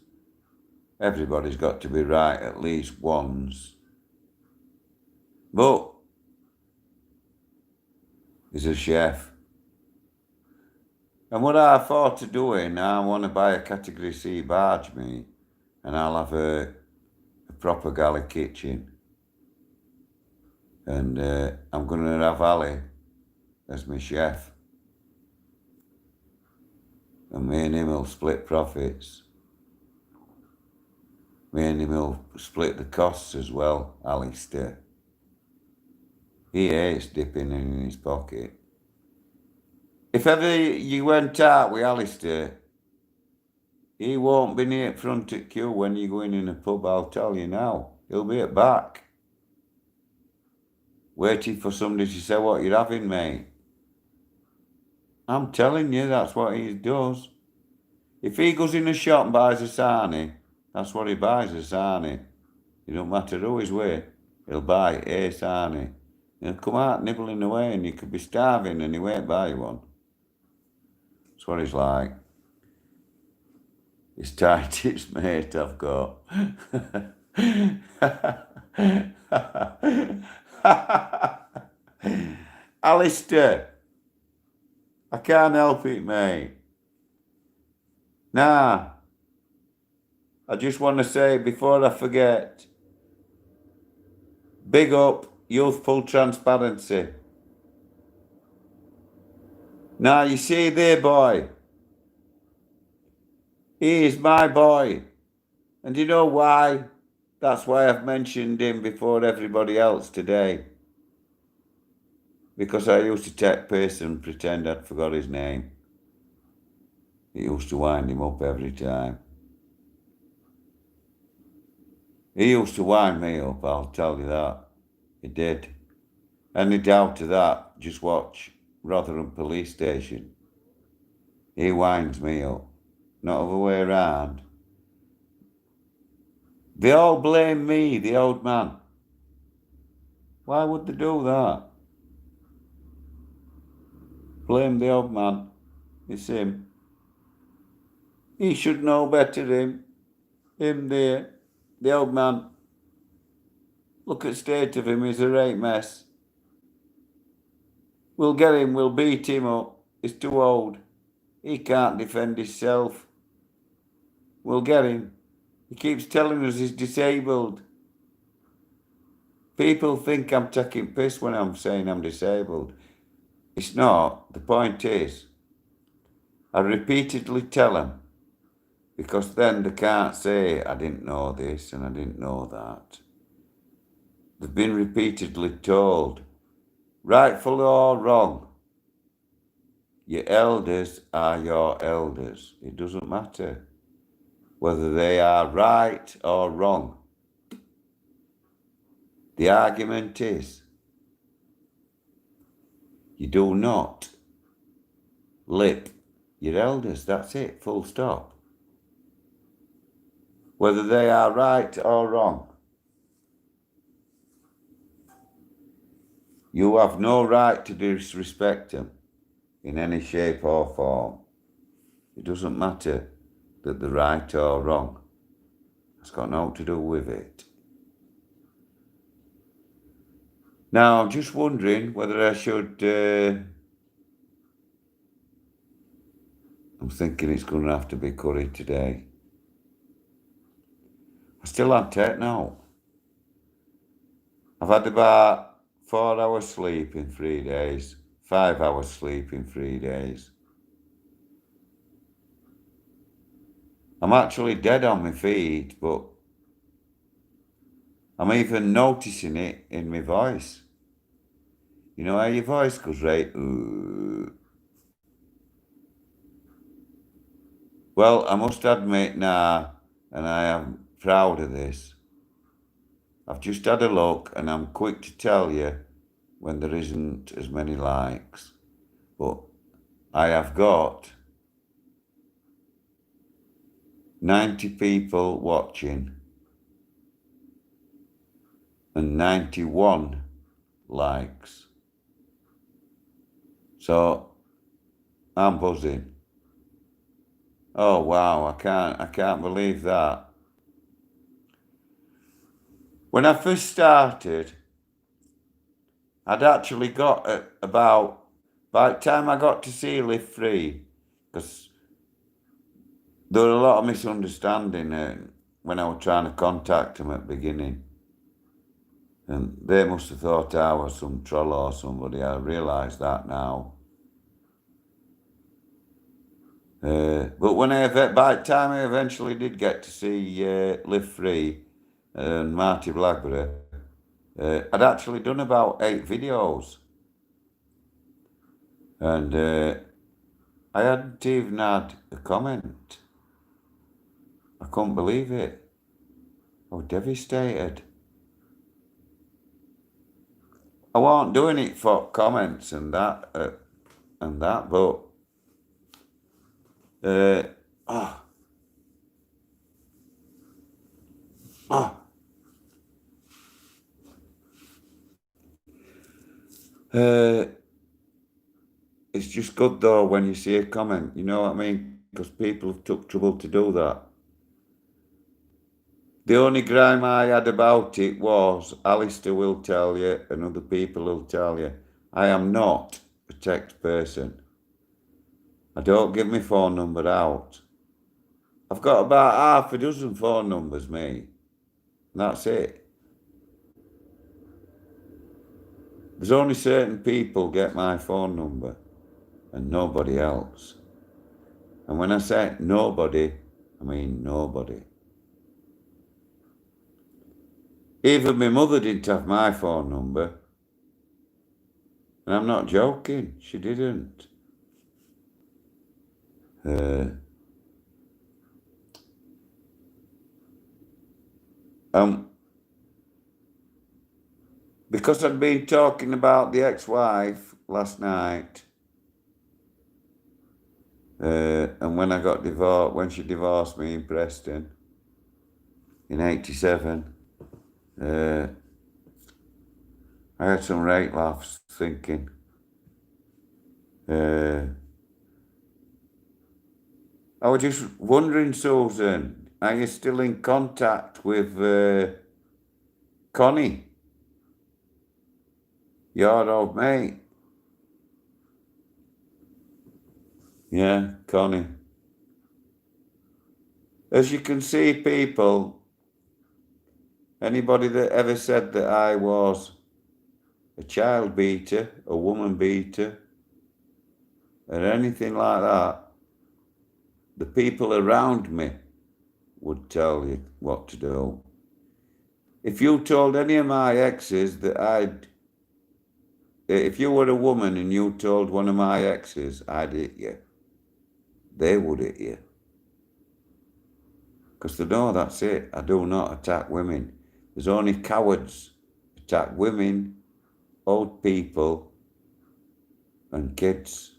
Everybody's got to be right at least once. But he's a chef. And what I thought of doing, I want to buy a Category C barge, me, and I'll have a proper galley kitchen. And I'm going to have Ali as my chef. And me and him will split profits. Me and him will split the costs as well, Alistair. He hates dipping in his pocket. If ever you went out with Alistair, he won't be near front at queue when you go in a pub, I'll tell you now. He'll be at back. Waiting for somebody to say what you're having, mate. I'm telling you, that's what he does. If he goes in a shop and buys a sarnie, that's what he buys, a sarnie. It don't matter who he's with, he'll buy a sarnie. He'll come out nibbling away and you could be starving and he won't buy you one. That's what he's like. It's tightest mate I've got. Alistair, I can't help it, mate. Nah, I just want to say before I forget, big up youthful transparency. Now you see there, boy, he is my boy. And you know why? That's why I've mentioned him before everybody else today. Because I used to take piss and pretend I'd forgot his name. It used to wind him up every time. He used to wind me up, I'll tell you that. He did. Any doubt of that, just watch Rotherham Police Station. He winds me up. Not other way around. They all blame me, the old man. Why would they do that? Blame the old man. It's him. He should know better, him. Him there. The old man. Look at the state of him, he's a right mess. We'll get him, we'll beat him up. He's too old. He can't defend himself. We'll get him. He keeps telling us he's disabled. People think I'm taking piss when I'm saying I'm disabled. It's not. The point is, I repeatedly tell them, because then they can't say I didn't know this and I didn't know that. They've been repeatedly told, rightful or wrong, your elders are your elders. It doesn't matter whether they are right or wrong. The argument is, you do not lip your elders. That's it, full stop. Whether they are right or wrong. You have no right to disrespect them in any shape or form. It doesn't matter that they're right or wrong. It's got nothing to do with it. Now, I'm just wondering whether I should... I'm thinking it's going to have to be curry today. I still haven't taken out. I've had about 4 hours sleep in 3 days, 5 hours sleep in 3 days. I'm actually dead on my feet, but I'm even noticing it in my voice. You know how your voice goes right? Well, I must admit now, and I am proud of this, I've just had a look and I'm quick to tell you when there isn't as many likes. But I have got 90 people watching and 91 likes. So I'm buzzing. Oh wow, I can't believe that. When I first started, I'd actually got about, by the time I got to see Live Free, because there were a lot of misunderstanding when I was trying to contact them at the beginning. And they must have thought I was some troll or somebody. I realise that now. But by the time I eventually did get to see Live Free and Marty Blackberry, I'd actually done about 8 videos. And I hadn't even had a comment. I couldn't believe it. I was devastated. I wasn't doing it for comments and that, but oh, oh. It's just good though when you see a comment, you know what I mean? Because people have took trouble to do that. The only grime I had about it was, Alistair will tell you, and other people will tell you, I am not a text person. I don't give my phone number out. I've got about half a dozen phone numbers, me. That's it. There's only certain people get my phone number and nobody else. And when I say nobody, I mean nobody. Even my mother didn't have my phone number. And I'm not joking, she didn't. Because I'd been talking about the ex-wife last night, and when I got divorced, when she divorced me in Preston in '87, I had some right laughs thinking, I was just wondering, Susan, are you still in contact with Connie, your old mate? Yeah, Connie. As you can see, people, anybody that ever said that I was a child beater, a woman beater, or anything like that, the people around me would tell you what to do. If you told any of my exes that if you were a woman and you told one of my exes I'd hit you, they would hit you. Because they know that's it. I do not attack women. There's only cowards attack women, old people, and kids.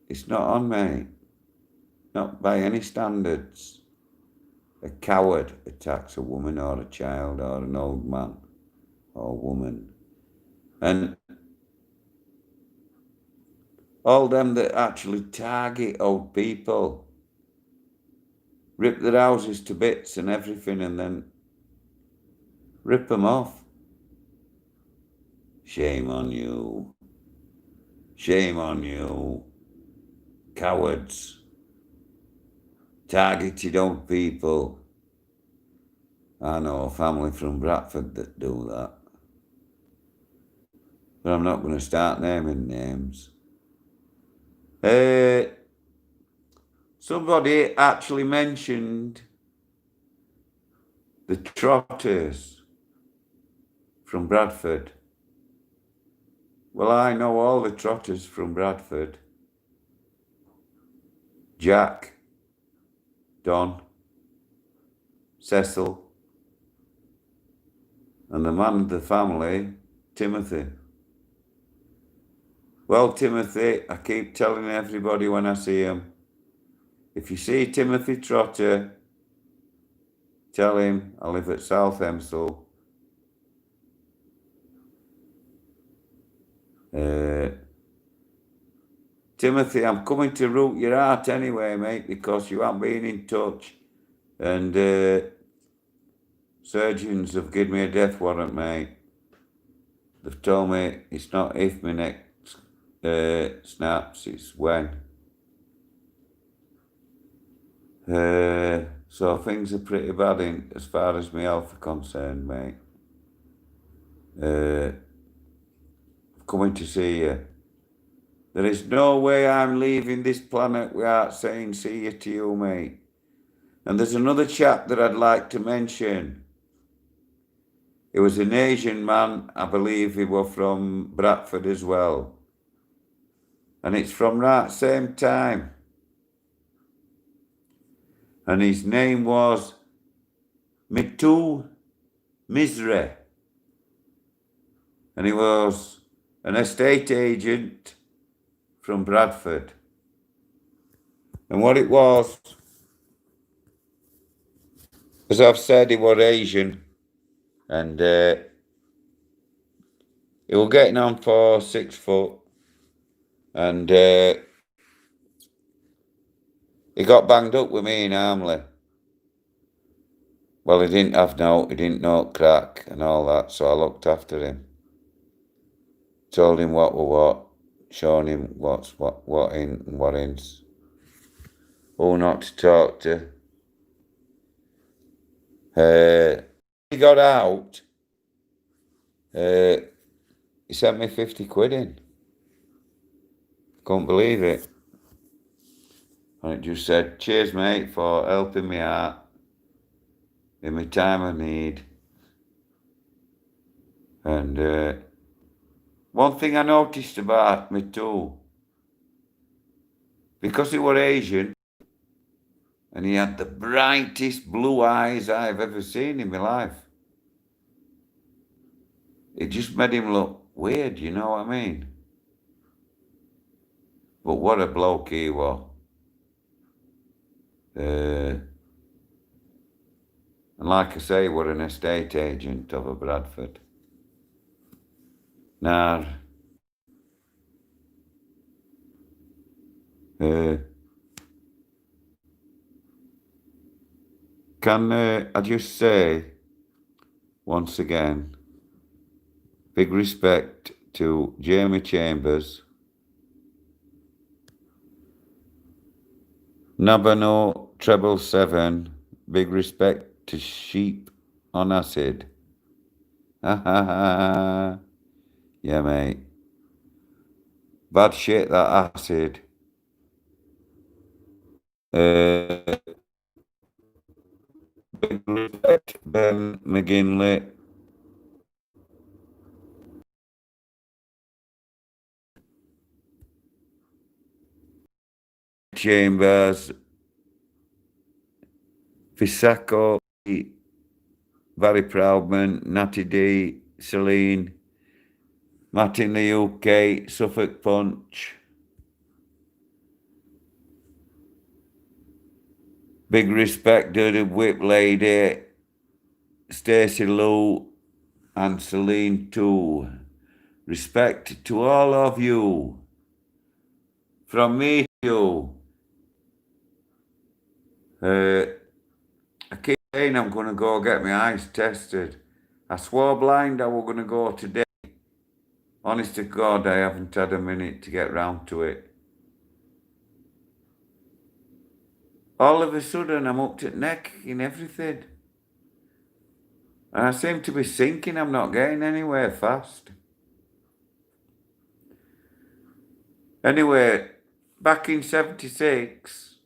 It's not on me. Not by any standards. A coward attacks a woman or a child or an old man or woman. And all them that actually target old people, rip their houses to bits and everything and then rip them off. Shame on you. Shame on you. Cowards. Targeted old people. I know a family from Bradford that do that. But I'm not going to start naming names. Somebody actually mentioned the Trotters from Bradford. Well, I know all the Trotters from Bradford. Jack, Don, Cecil, and the man of the family, Timothy. Well, Timothy, I keep telling everybody when I see him, if you see Timothy Trotter, tell him I live at South Hemsel. Timothy, I'm coming to root your heart anyway, mate, because you haven't been in touch. And surgeons have given me a death warrant, mate. They've told me it's not if my neck snaps, it's when. So things are pretty bad as far as my health are concerned, mate. Coming to see you. There is no way I'm leaving this planet without saying see you to you, mate. And there's another chap that I'd like to mention. He was an Asian man, I believe he was from Bradford as well. And it's from that same time. And his name was Mitu Misre. And he was an estate agent from Bradford. And what it was, as I've said, he was Asian. And he was getting on for 6 foot. And he got banged up with me in Armley. Well, he didn't know crack and all that, so I looked after him. Told him what was what, showing him what in and what ins. Who not to talk to. He got out. He sent me 50 quid in. Couldn't believe it. And it just said, cheers, mate, for helping me out in my time of need. And one thing I noticed about me too, because he was Asian, and he had the brightest blue eyes I've ever seen in my life. It just made him look weird, you know what I mean? But what a bloke he was. And like I say, we're an estate agent of a Bradford. Now, can I just say, once again, big respect to Jamie Chambers, Nabano Treble 7, big respect to Sheep on Acid. Ha ha ha. Yeah, mate. Bad shit, that acid. Big respect, Ben McGinley. Chambers. Fisacco. Very Proudman. Natty D. Celine. Matt in the UK. Suffolk Punch. Big respect to the Whip Lady. Stacey Lou. And Celine too. Respect to all of you. From me to you. I keep saying I'm going to go get my eyes tested. I swore blind I was going to go today. Honest to God, I haven't had a minute to get round to it. All of a sudden, I'm up to the neck in everything. And I seem to be sinking. I'm not getting anywhere fast. Anyway, back in 76,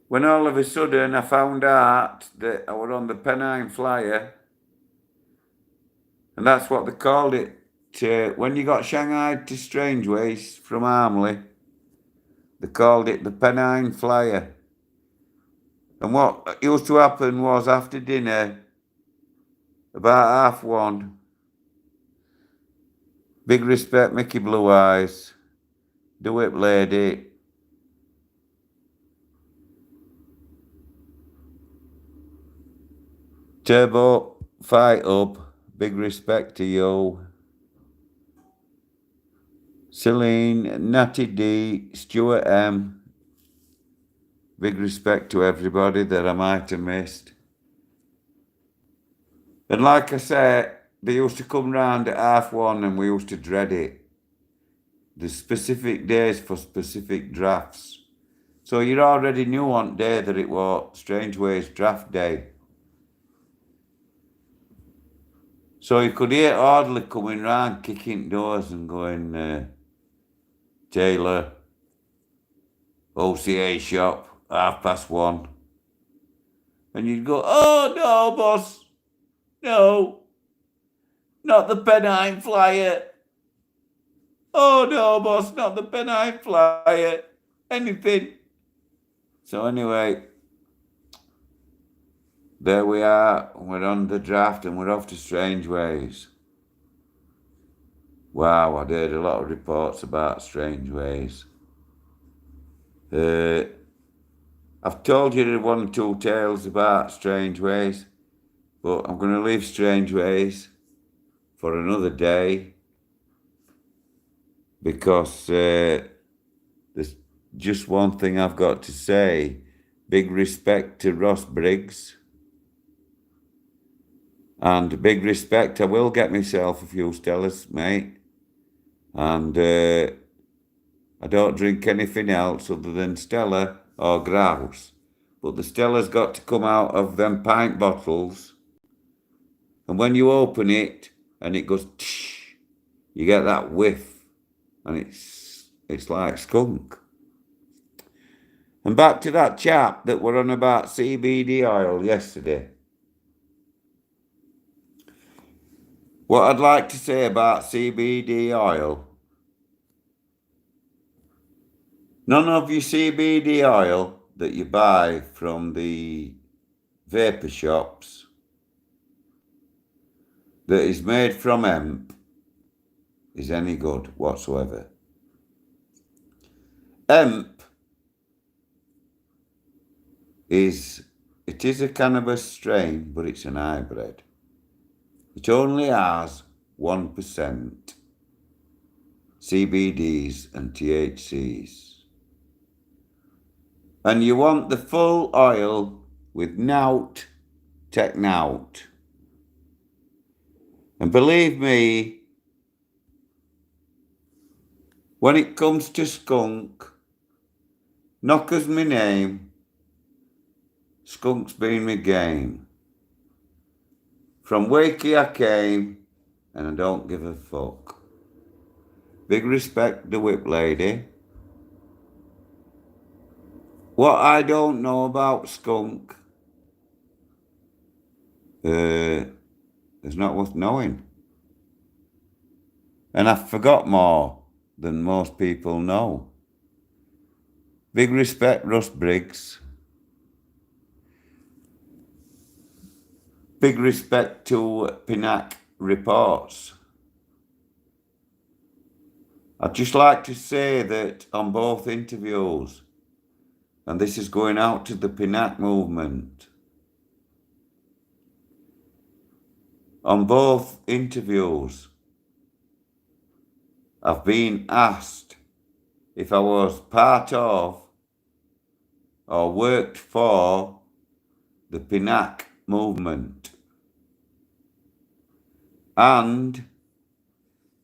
when all of a sudden I found out that I was on the Pennine Flyer, and that's what they called it. When you got shanghaied to Strangeways from Armley, they called it the Pennine Flyer. And what used to happen was after dinner, about 1:30, big respect, Mickey Blue Eyes, the Whip Lady, Turbo, Fight Up, big respect to you, Celine, Natty D, Stuart M, big respect to everybody that I might have missed. And like I said, they used to come round at 1:30 and we used to dread it. The specific days for specific drafts. So you already knew on day that it was Strangeways draft day. So you could hear Audley coming round, kicking doors and going, Taylor, OCA shop, 1:30. And you'd go, oh no, boss, no, not the Pennine Flyer. Oh no, boss, not the Pennine Flyer. Anything. So anyway, there we are. We're on the draft and we're off to Strangeways. Wow, I'd heard a lot of reports about Strangeways. I've told you one or two tales about Strangeways, but I'm going to leave Strangeways for another day because there's just one thing I've got to say. Big respect to Ross Briggs. And big respect, I will get myself a few Stellas, mate. And I don't drink anything else other than Stella or Grouse. But the Stella's got to come out of them pint bottles. And when you open it and it goes tsh, you get that whiff. And it's like skunk. And back to that chap that were on about CBD oil yesterday. What I'd like to say about CBD oil, none of your CBD oil that you buy from the vapor shops that is made from hemp is any good whatsoever. Hemp is a cannabis strain, but it's an hybrid. It only has 1% CBDs and THCs. And you want the full oil with nout, take nout. And believe me, when it comes to skunk, Knocker's my name, skunk's been my game. From Wakey I came, and I don't give a fuck. Big respect the Whip Lady. What I don't know about skunk, there's not worth knowing. And I've forgot more than most people know. Big respect, Russ Briggs. Big respect to Pinac Reports. I'd just like to say that on both interviews, and this is going out to the Pinac movement, on both interviews, I've been asked if I was part of or worked for the Pinac movement. And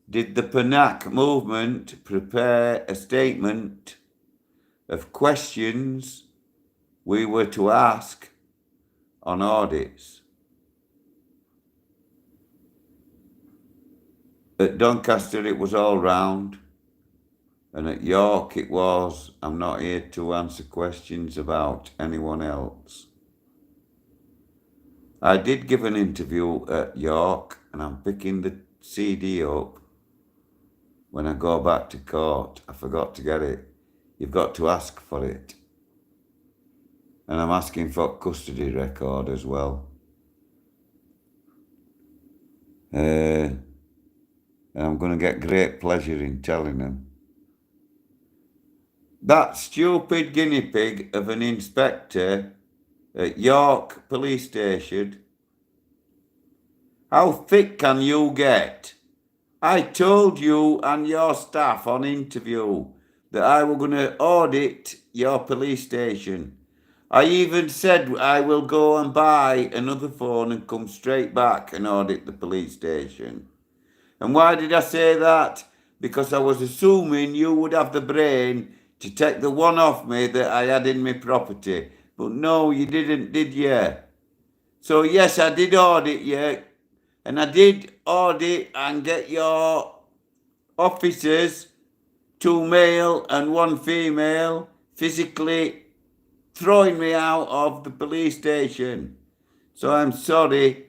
did the Pinac movement prepare a statement of questions we were to ask on audits. At Doncaster it was all round, and at York it was, I'm not here to answer questions about anyone else. I did give an interview at York, and I'm picking the CD up when I go back to court. I forgot to get it. You've got to ask for it. And I'm asking for custody record as well. And I'm going to get great pleasure in telling them. That stupid guinea pig of an inspector at York Police Station. How thick can you get? I told you and your staff on interview that I were going to audit your police station. I even said I will go and buy another phone and come straight back and audit the police station. And why did I say that? Because I was assuming you would have the brain to take the one off me that I had in my property. But no, you didn't, did you? So yes, I did audit you. And I did audit and get your officers, 2 male and 1 female, physically throwing me out of the police station. So I'm sorry.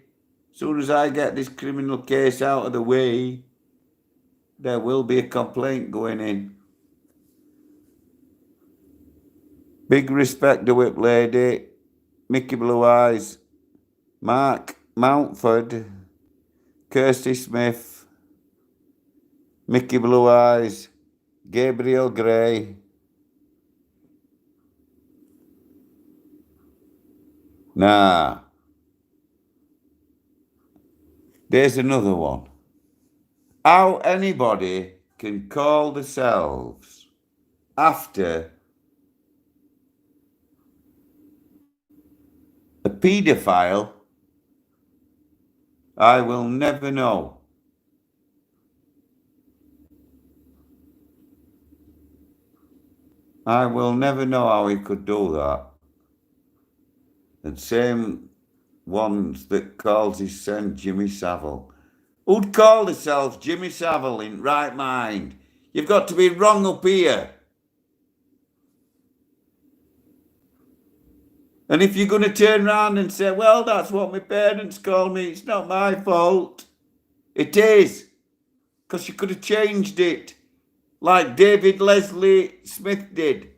As soon as I get this criminal case out of the way, there will be a complaint going in. Big respect to Whip Lady, Mickey Blue Eyes, Mark Mountford, Kirsty Smith, Mickey Blue Eyes, Gabriel Gray. Nah. There's another one. How anybody can call themselves after a paedophile, I will never know. I will never know how he could do that. And same ones that calls his son Jimmy Savile. Who'd call themselves Jimmy Savile in right mind? You've got to be wrong up here. And if you're going to turn around and say, well, that's what my parents call me, it's not my fault. It is. Because you could have changed it. Like David Leslie Smith did.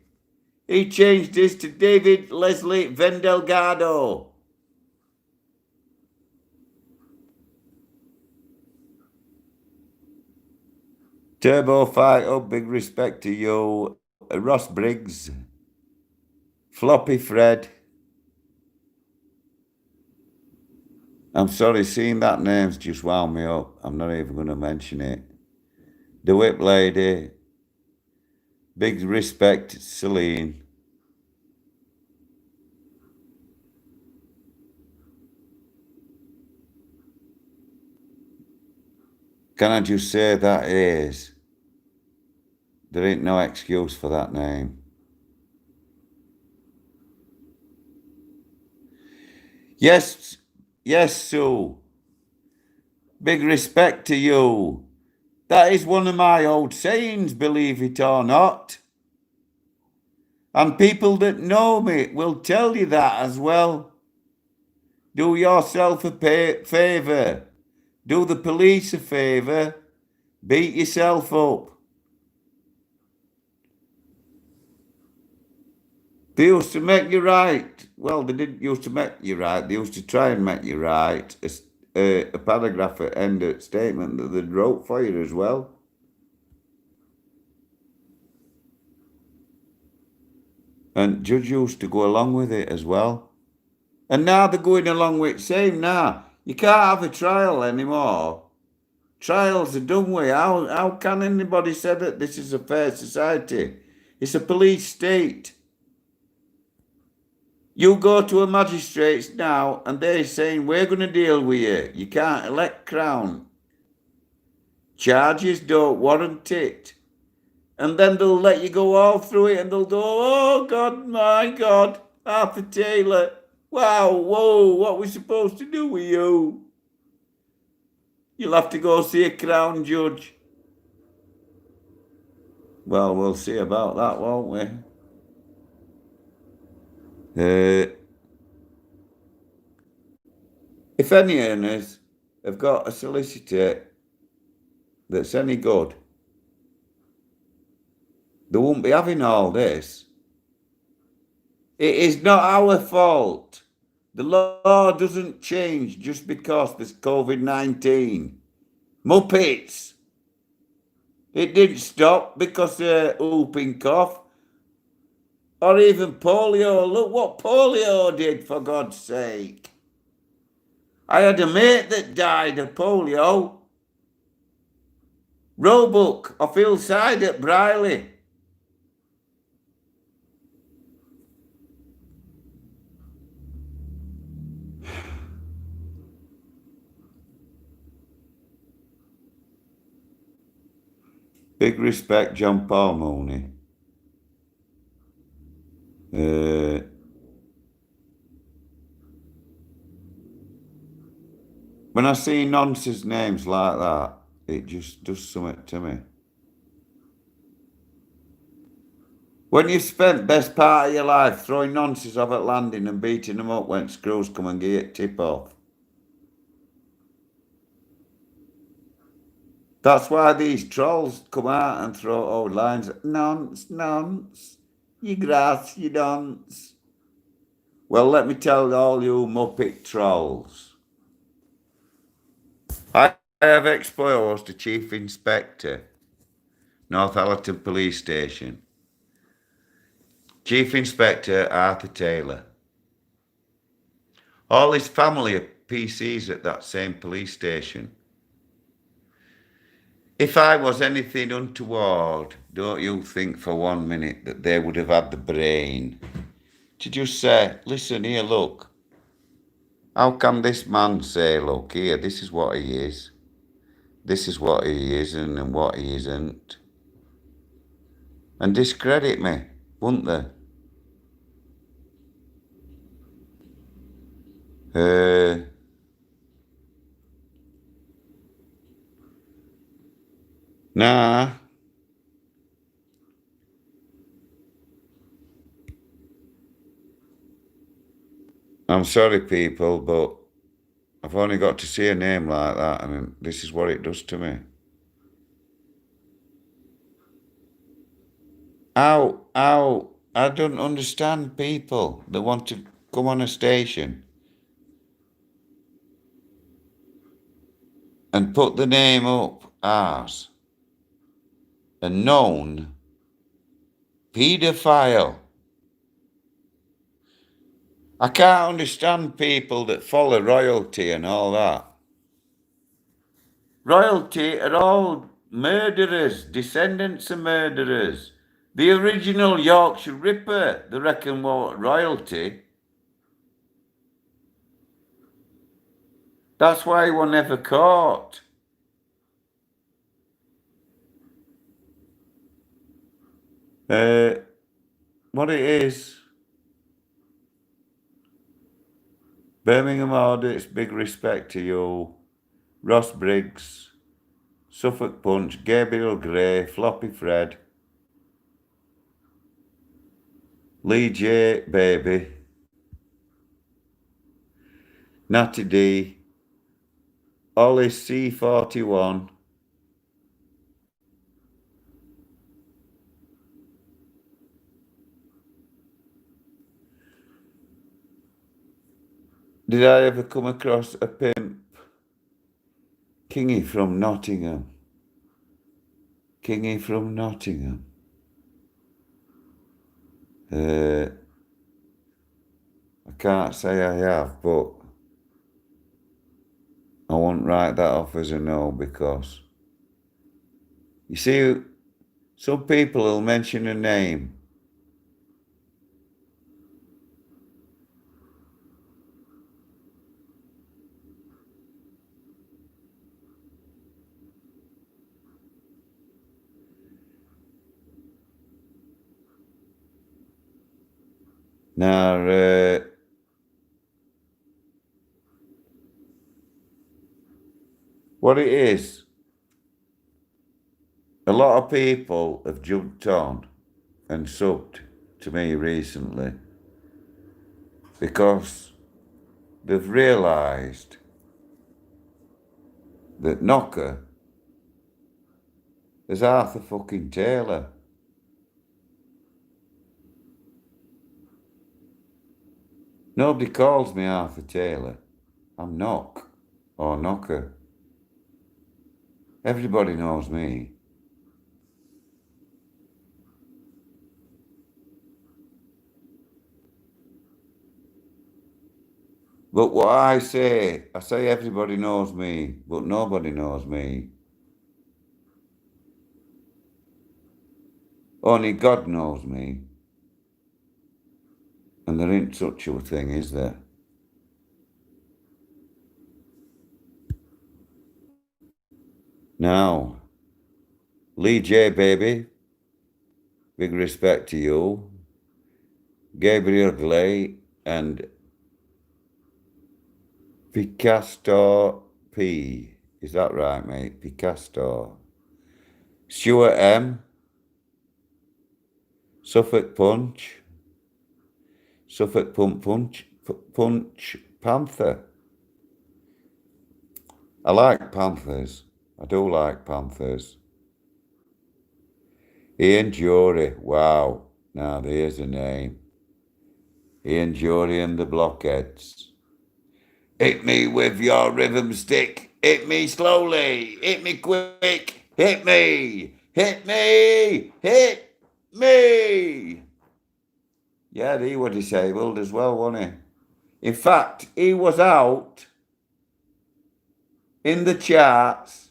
He changed this to David Leslie Vendelgado. Turbo Fight Up, big respect to you. Ross Briggs. Floppy Fred. I'm sorry, seeing that name's just wound me up. I'm not even going to mention it. The Whip Lady. Big respect, Celine. Can I just say that is? There ain't no excuse for that name. Yes, Sue. Big respect to you. That is one of my old sayings, believe it or not. And people that know me will tell you that as well. Do yourself a favour. Do the police a favour. Beat yourself up. They used to make you right. Well, they didn't used to make you right. They used to try and make you right. A paragraph at end of statement that they'd wrote for you as well. And judge used to go along with it as well. And now they're going along with it. Same now. You can't have a trial anymore. Trials are done with. How can anybody say that this is a fair society? It's a police state. You go to a magistrate's now and they're saying, we're going to deal with you. You can't elect Crown. Charges don't warrant it. And then they'll let you go all through it and they'll go, oh God, my God, Arthur Taylor. Wow, whoa, what are we supposed to do with you? You'll have to go see a Crown Judge. Well, we'll see about that, won't we? If any owners have got a solicitor that's any good, they won't be having all this. It is not our fault. The law doesn't change just because there's COVID-19. Muppets! It didn't stop because of whooping cough. Or even polio. Look what polio did, for God's sake. I had a mate that died of polio. Roebuck off Hillside at Briley. Big respect, John Paul Mooney. When I see nonsense names like that, it just does something to me. When you've spent best part of your life throwing nonsense off at landing and beating them up when screws come and get tip off. That's why these trolls come out and throw old lines. Nonce. You grass, you dunce. Well, let me tell all you Muppet trolls. I have exposed the Chief Inspector, Northallerton Police Station. Chief Inspector Arthur Taylor. All his family are PCs at that same police station. If I was anything untoward, don't you think for 1 minute that they would have had the brain to just say, listen here, look, how can this man say, look here, this is what he is, this is what he isn't and what he isn't, and discredit me, wouldn't they? Nah. I'm sorry, people, but I've only got to see a name like that, and this is what it does to me. I don't understand people that want to come on a station and put the name up as a known paedophile. I can't understand people that follow royalty and all that. Royalty are all murderers, descendants of murderers. The original Yorkshire Ripper, they reckon, what royalty. That's why he was never caught. What it is, Birmingham audits, big respect to you. Ross Briggs, Suffolk Punch, Gabriel Gray, Floppy Fred, Lee J. Baby, Natty D, Ollie C41, did I ever come across a pimp? Kingy from Nottingham. Kingy from Nottingham. I can't say I have, but I won't write that off as a no, because you see, some people will mention a name now. What it is, a lot of people have jumped on and subbed to me recently because they've realised that Knocker is Arthur fucking Taylor. Nobody calls me Arthur Taylor. I'm Knock or Knocker. Everybody knows me. But what I say everybody knows me, but nobody knows me. Only God knows me. And there ain't such a thing, is there? Now, Lee J, baby, big respect to you. Gabriel Glay and Picasto P. Is that right, mate? Picasto. Stuart M. Suffolk Punch. Suffolk Punch Panther. I like panthers. I do like panthers. Ian Jury. Wow. Now there's a name. Ian Jury and the Blockheads. Hit me with your rhythm stick. Hit me slowly. Hit me quick. Hit me. Hit me. Hit me. Yeah, he was disabled as well, wasn't he? In fact, he was out in the charts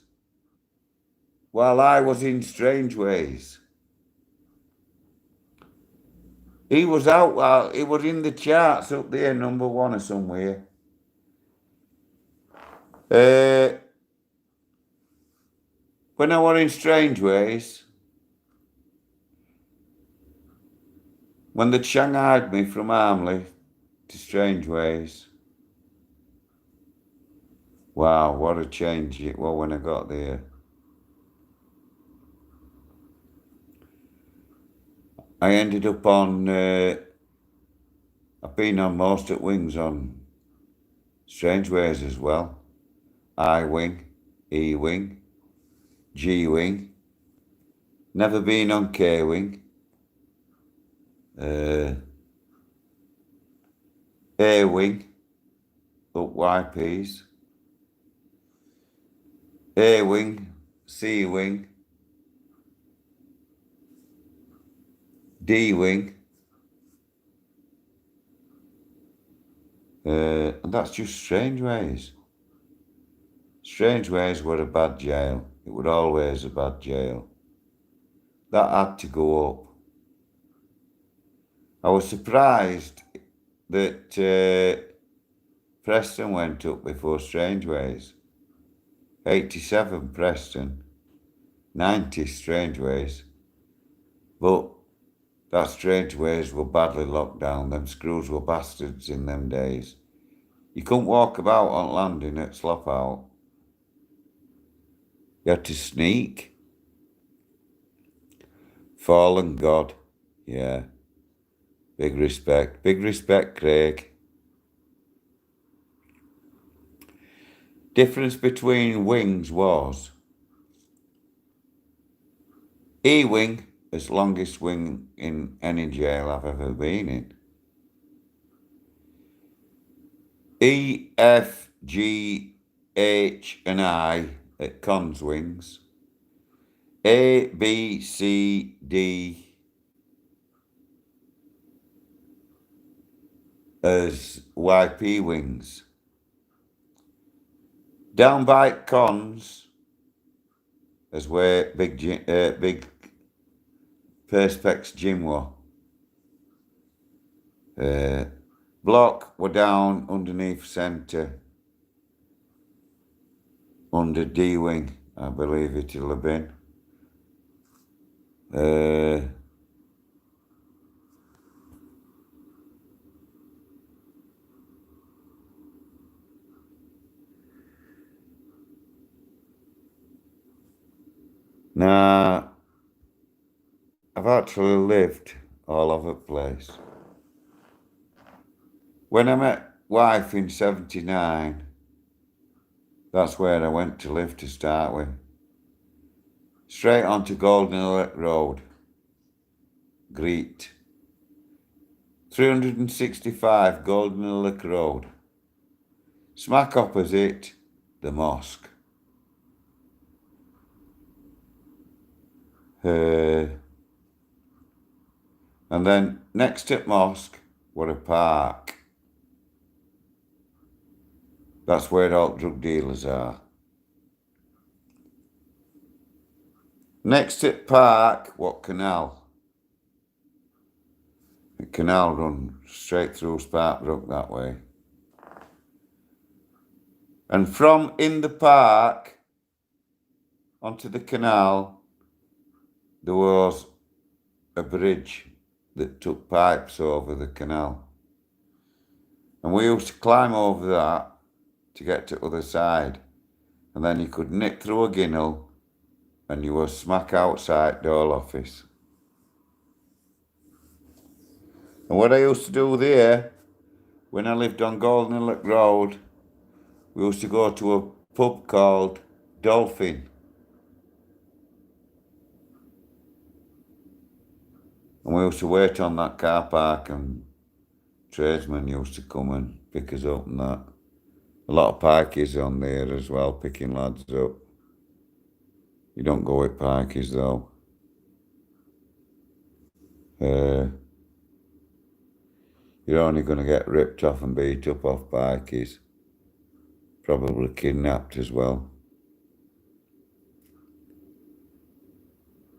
while I was in Strange Ways. He was out while he was in the charts up there, number 1 or somewhere. When I was in Strange Ways, when they shanghaied me from Armley to Strange Ways, wow, what a change it was when I got there. I ended up on, I've been on most at Wings on Strange Ways as well. I-Wing, E-Wing, G-Wing. Never been on K-Wing. A-Wing, up YPs. A-Wing, C-Wing, D-Wing. And that's just Strange Ways. Strange Ways were a bad jail. It was always a bad jail. That had to go up. I was surprised that Preston went up before Strange Ways. 87 Preston, 90 Strange Ways. But that Strange Ways were badly locked down. Them screws were bastards in them days. You couldn't walk about on landing at Slop Out. You had to sneak. Fallen God, yeah. Big respect, Craig. Difference between wings was E-Wing is longest wing in any jail I've ever been in. E, F, G, H and I at Cons wings. A, B, C, D as YP wings. Down by Cons as where big Perspex Jim was. Block were down underneath centre, under D wing, I believe it'll have been. Now, I've actually lived all over the place. When I met wife in 79, that's where I went to live to start with. Straight onto Golden Lick Road, Greet. 365 Golden Lick Road. Smack opposite the mosque. And then next to the mosque were a park. That's where all drug dealers are. Next to the park, what canal? The canal run straight through Sparkbrook that way. And from in the park onto the canal, there was a bridge that took pipes over the canal. And we used to climb over that to get to the other side. And then you could nick through a ginnel and you were smack outside Dole office. And what I used to do there, when I lived on Golden Lick Road, we used to go to a pub called Dolphin. And we used to wait on that car park and tradesmen used to come and pick us up and that. A lot of parkies on there as well, picking lads up. You don't go with parkies though. You're only going to get ripped off and beat up off parkies. Probably kidnapped as well.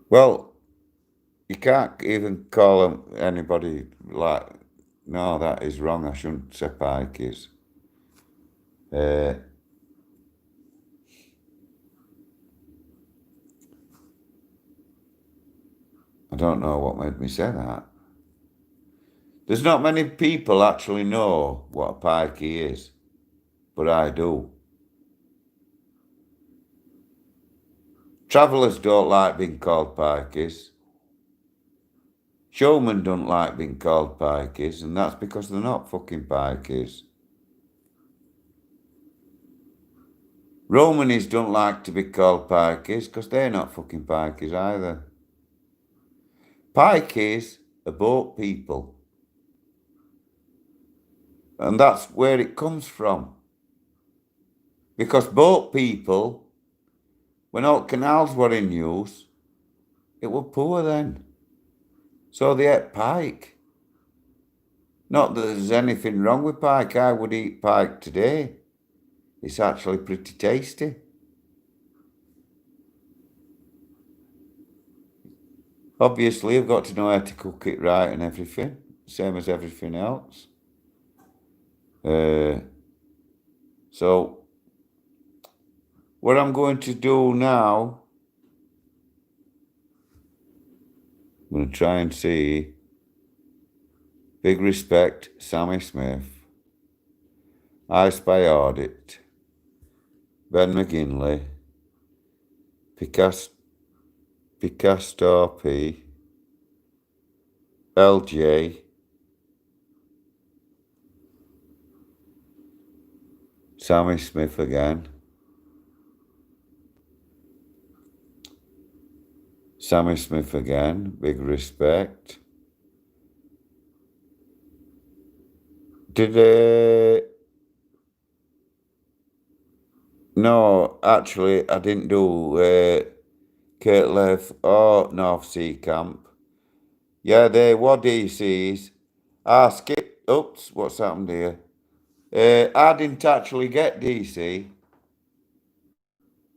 Well, you can't even call them anybody like, no, that is wrong, I shouldn't say parkies. I don't know what made me say that. There's not many people actually know what a pikey is, but I do. Travellers don't like being called pikeys. Showmen don't like being called pikeys, and that's because they're not fucking pikeys. Romanies don't like to be called pikeys because they're not fucking pikeys either. Pikeys are boat people. And that's where it comes from. Because boat people, when all canals were in use, it were poor then. So they ate pike. Not that there's anything wrong with pike. I would eat pike today. It's actually pretty tasty. Obviously, you've got to know how to cook it right and everything, same as everything else. So, what I'm going to do now, I'm going to try and see Big Respect, Sammy Smith, I Spy Audit, Ben McGinley, Picasso P, LJ, Sammy Smith again, Sammy Smith again, Big Respect. No, actually, I didn't do Kurt Leff or North Sea Camp. Yeah, they were DCs. Oops, what's happened here? I didn't actually get DC.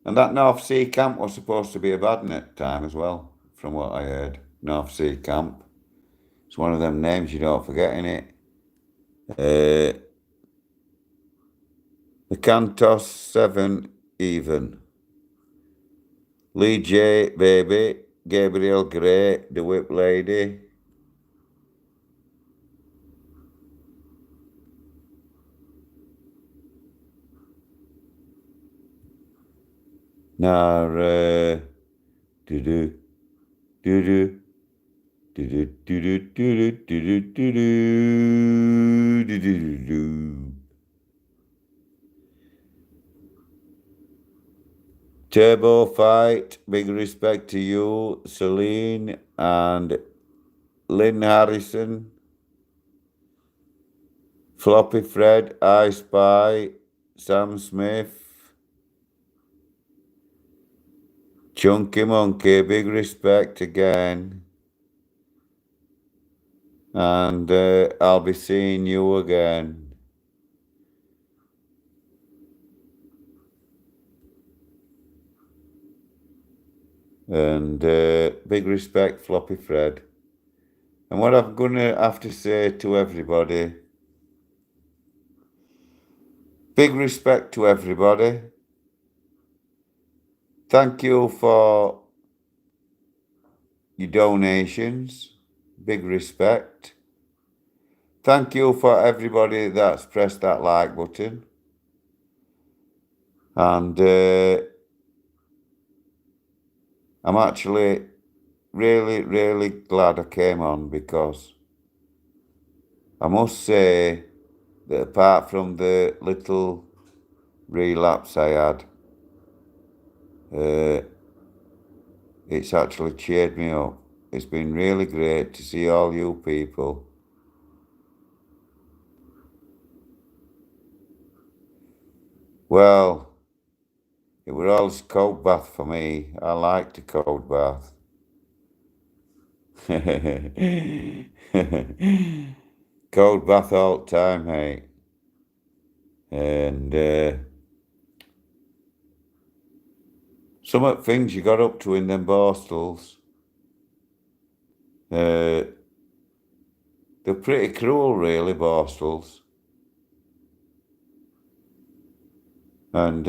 And that North Sea Camp was supposed to be a Badnet time as well, from what I heard. North Sea Camp. It's one of them names you don't forget, innit? The Cantos 7 even. Lee J, Baby, Gabriel Gray, The Whip Lady. Now, do do do. Do do do do do do do do do do do. Turbo Fight, big respect to you, Celine and Lynn Harrison. Floppy Fred, I Spy, Sam Smith, Chunky Monkey, big respect again. And I'll be seeing you again. And big respect, Floppy Fred. And what I'm going to have to say to everybody, big respect to everybody. Thank you for your donations. Big respect. Thank you for everybody that's pressed that like button. And I'm actually really, really glad I came on, because I must say that apart from the little relapse I had, it's actually cheered me up. It's been really great to see all you people. Well, it was always cold bath for me. I liked a cold bath. Cold bath all the time, mate. And some of the things you got up to in them Borstals, they're pretty cruel, really, Borstals. And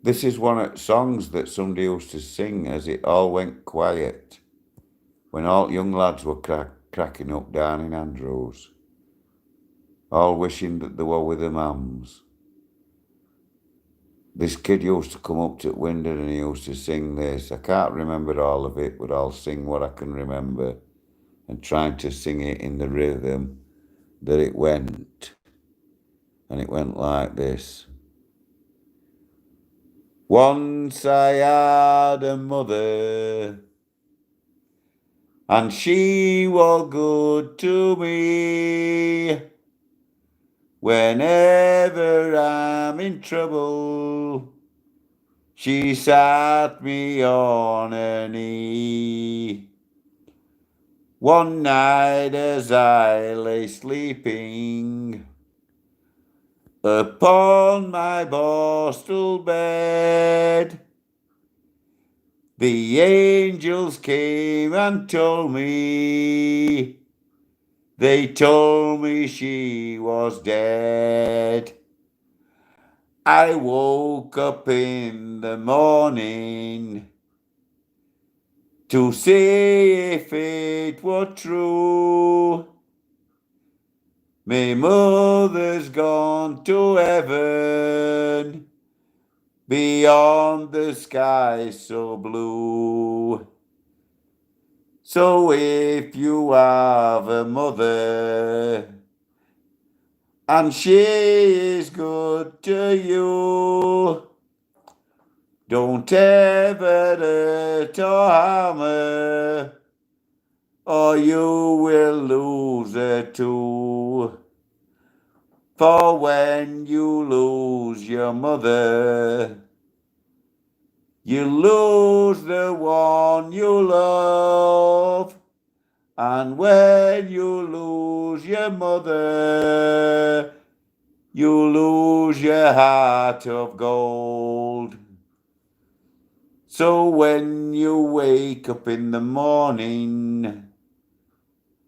this is one of the songs that somebody used to sing as it all went quiet, when all young lads were cracking up down in Andrews, all wishing that they were with their mums. This kid used to come up to the window and he used to sing this. I can't remember all of it, but I'll sing what I can remember, and trying to sing it in the rhythm that it went. And it went like this. Once I had a mother, and she was good to me. Whenever I'm in trouble, she sat me on her knee. One night as I lay sleeping upon my Borstal bed, the angels came and told me, they told me she was dead. I woke up in the morning to see if it were true. My mother's gone to heaven, beyond the sky so blue. So if you have a mother, and she is good to you, don't ever hurt or harm her, or you will lose her too. For when you lose your mother, you lose the one you love. And when you lose your mother, you lose your heart of gold. So when you wake up in the morning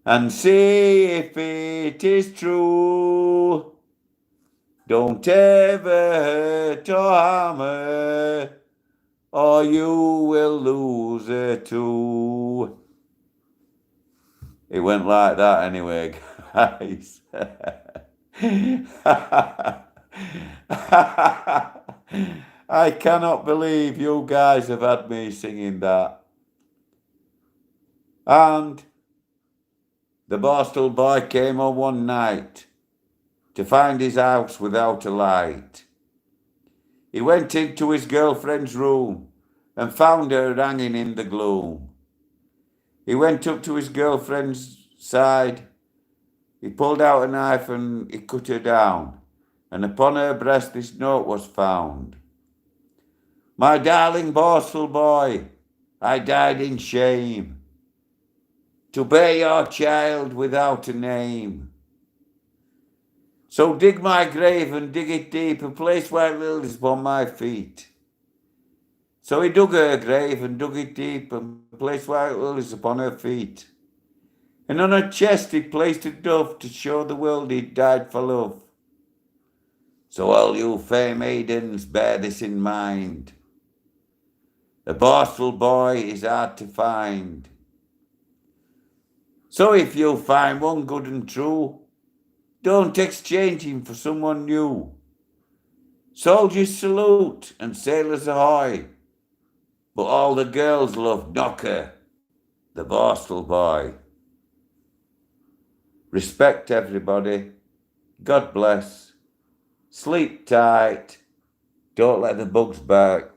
and see if it is true, don't ever hurt or harm her, or you will lose her too. It went like that anyway, guys. I cannot believe you guys have had me singing that. And the Borstal boy came home one night to find his house without a light. He went into his girlfriend's room and found her hanging in the gloom. He went up to his girlfriend's side. He pulled out a knife and he cut her down. And upon her breast this note was found. My darling Borstal boy, I died in shame to bear your child without a name. So dig my grave and dig it deep, and place white lilies upon my feet. So he dug her grave and dug it deep, and placed white lilies upon her feet. And on her chest he placed a dove to show the world he'd died for love. So all you fair maidens, bear this in mind. The Borstal boy is hard to find. So if you find one good and true, don't exchange him for someone new. Soldiers salute and sailors ahoy, but all the girls love Knocker, the Borstal boy. Respect everybody. God bless. Sleep tight. Don't let the bugs bite.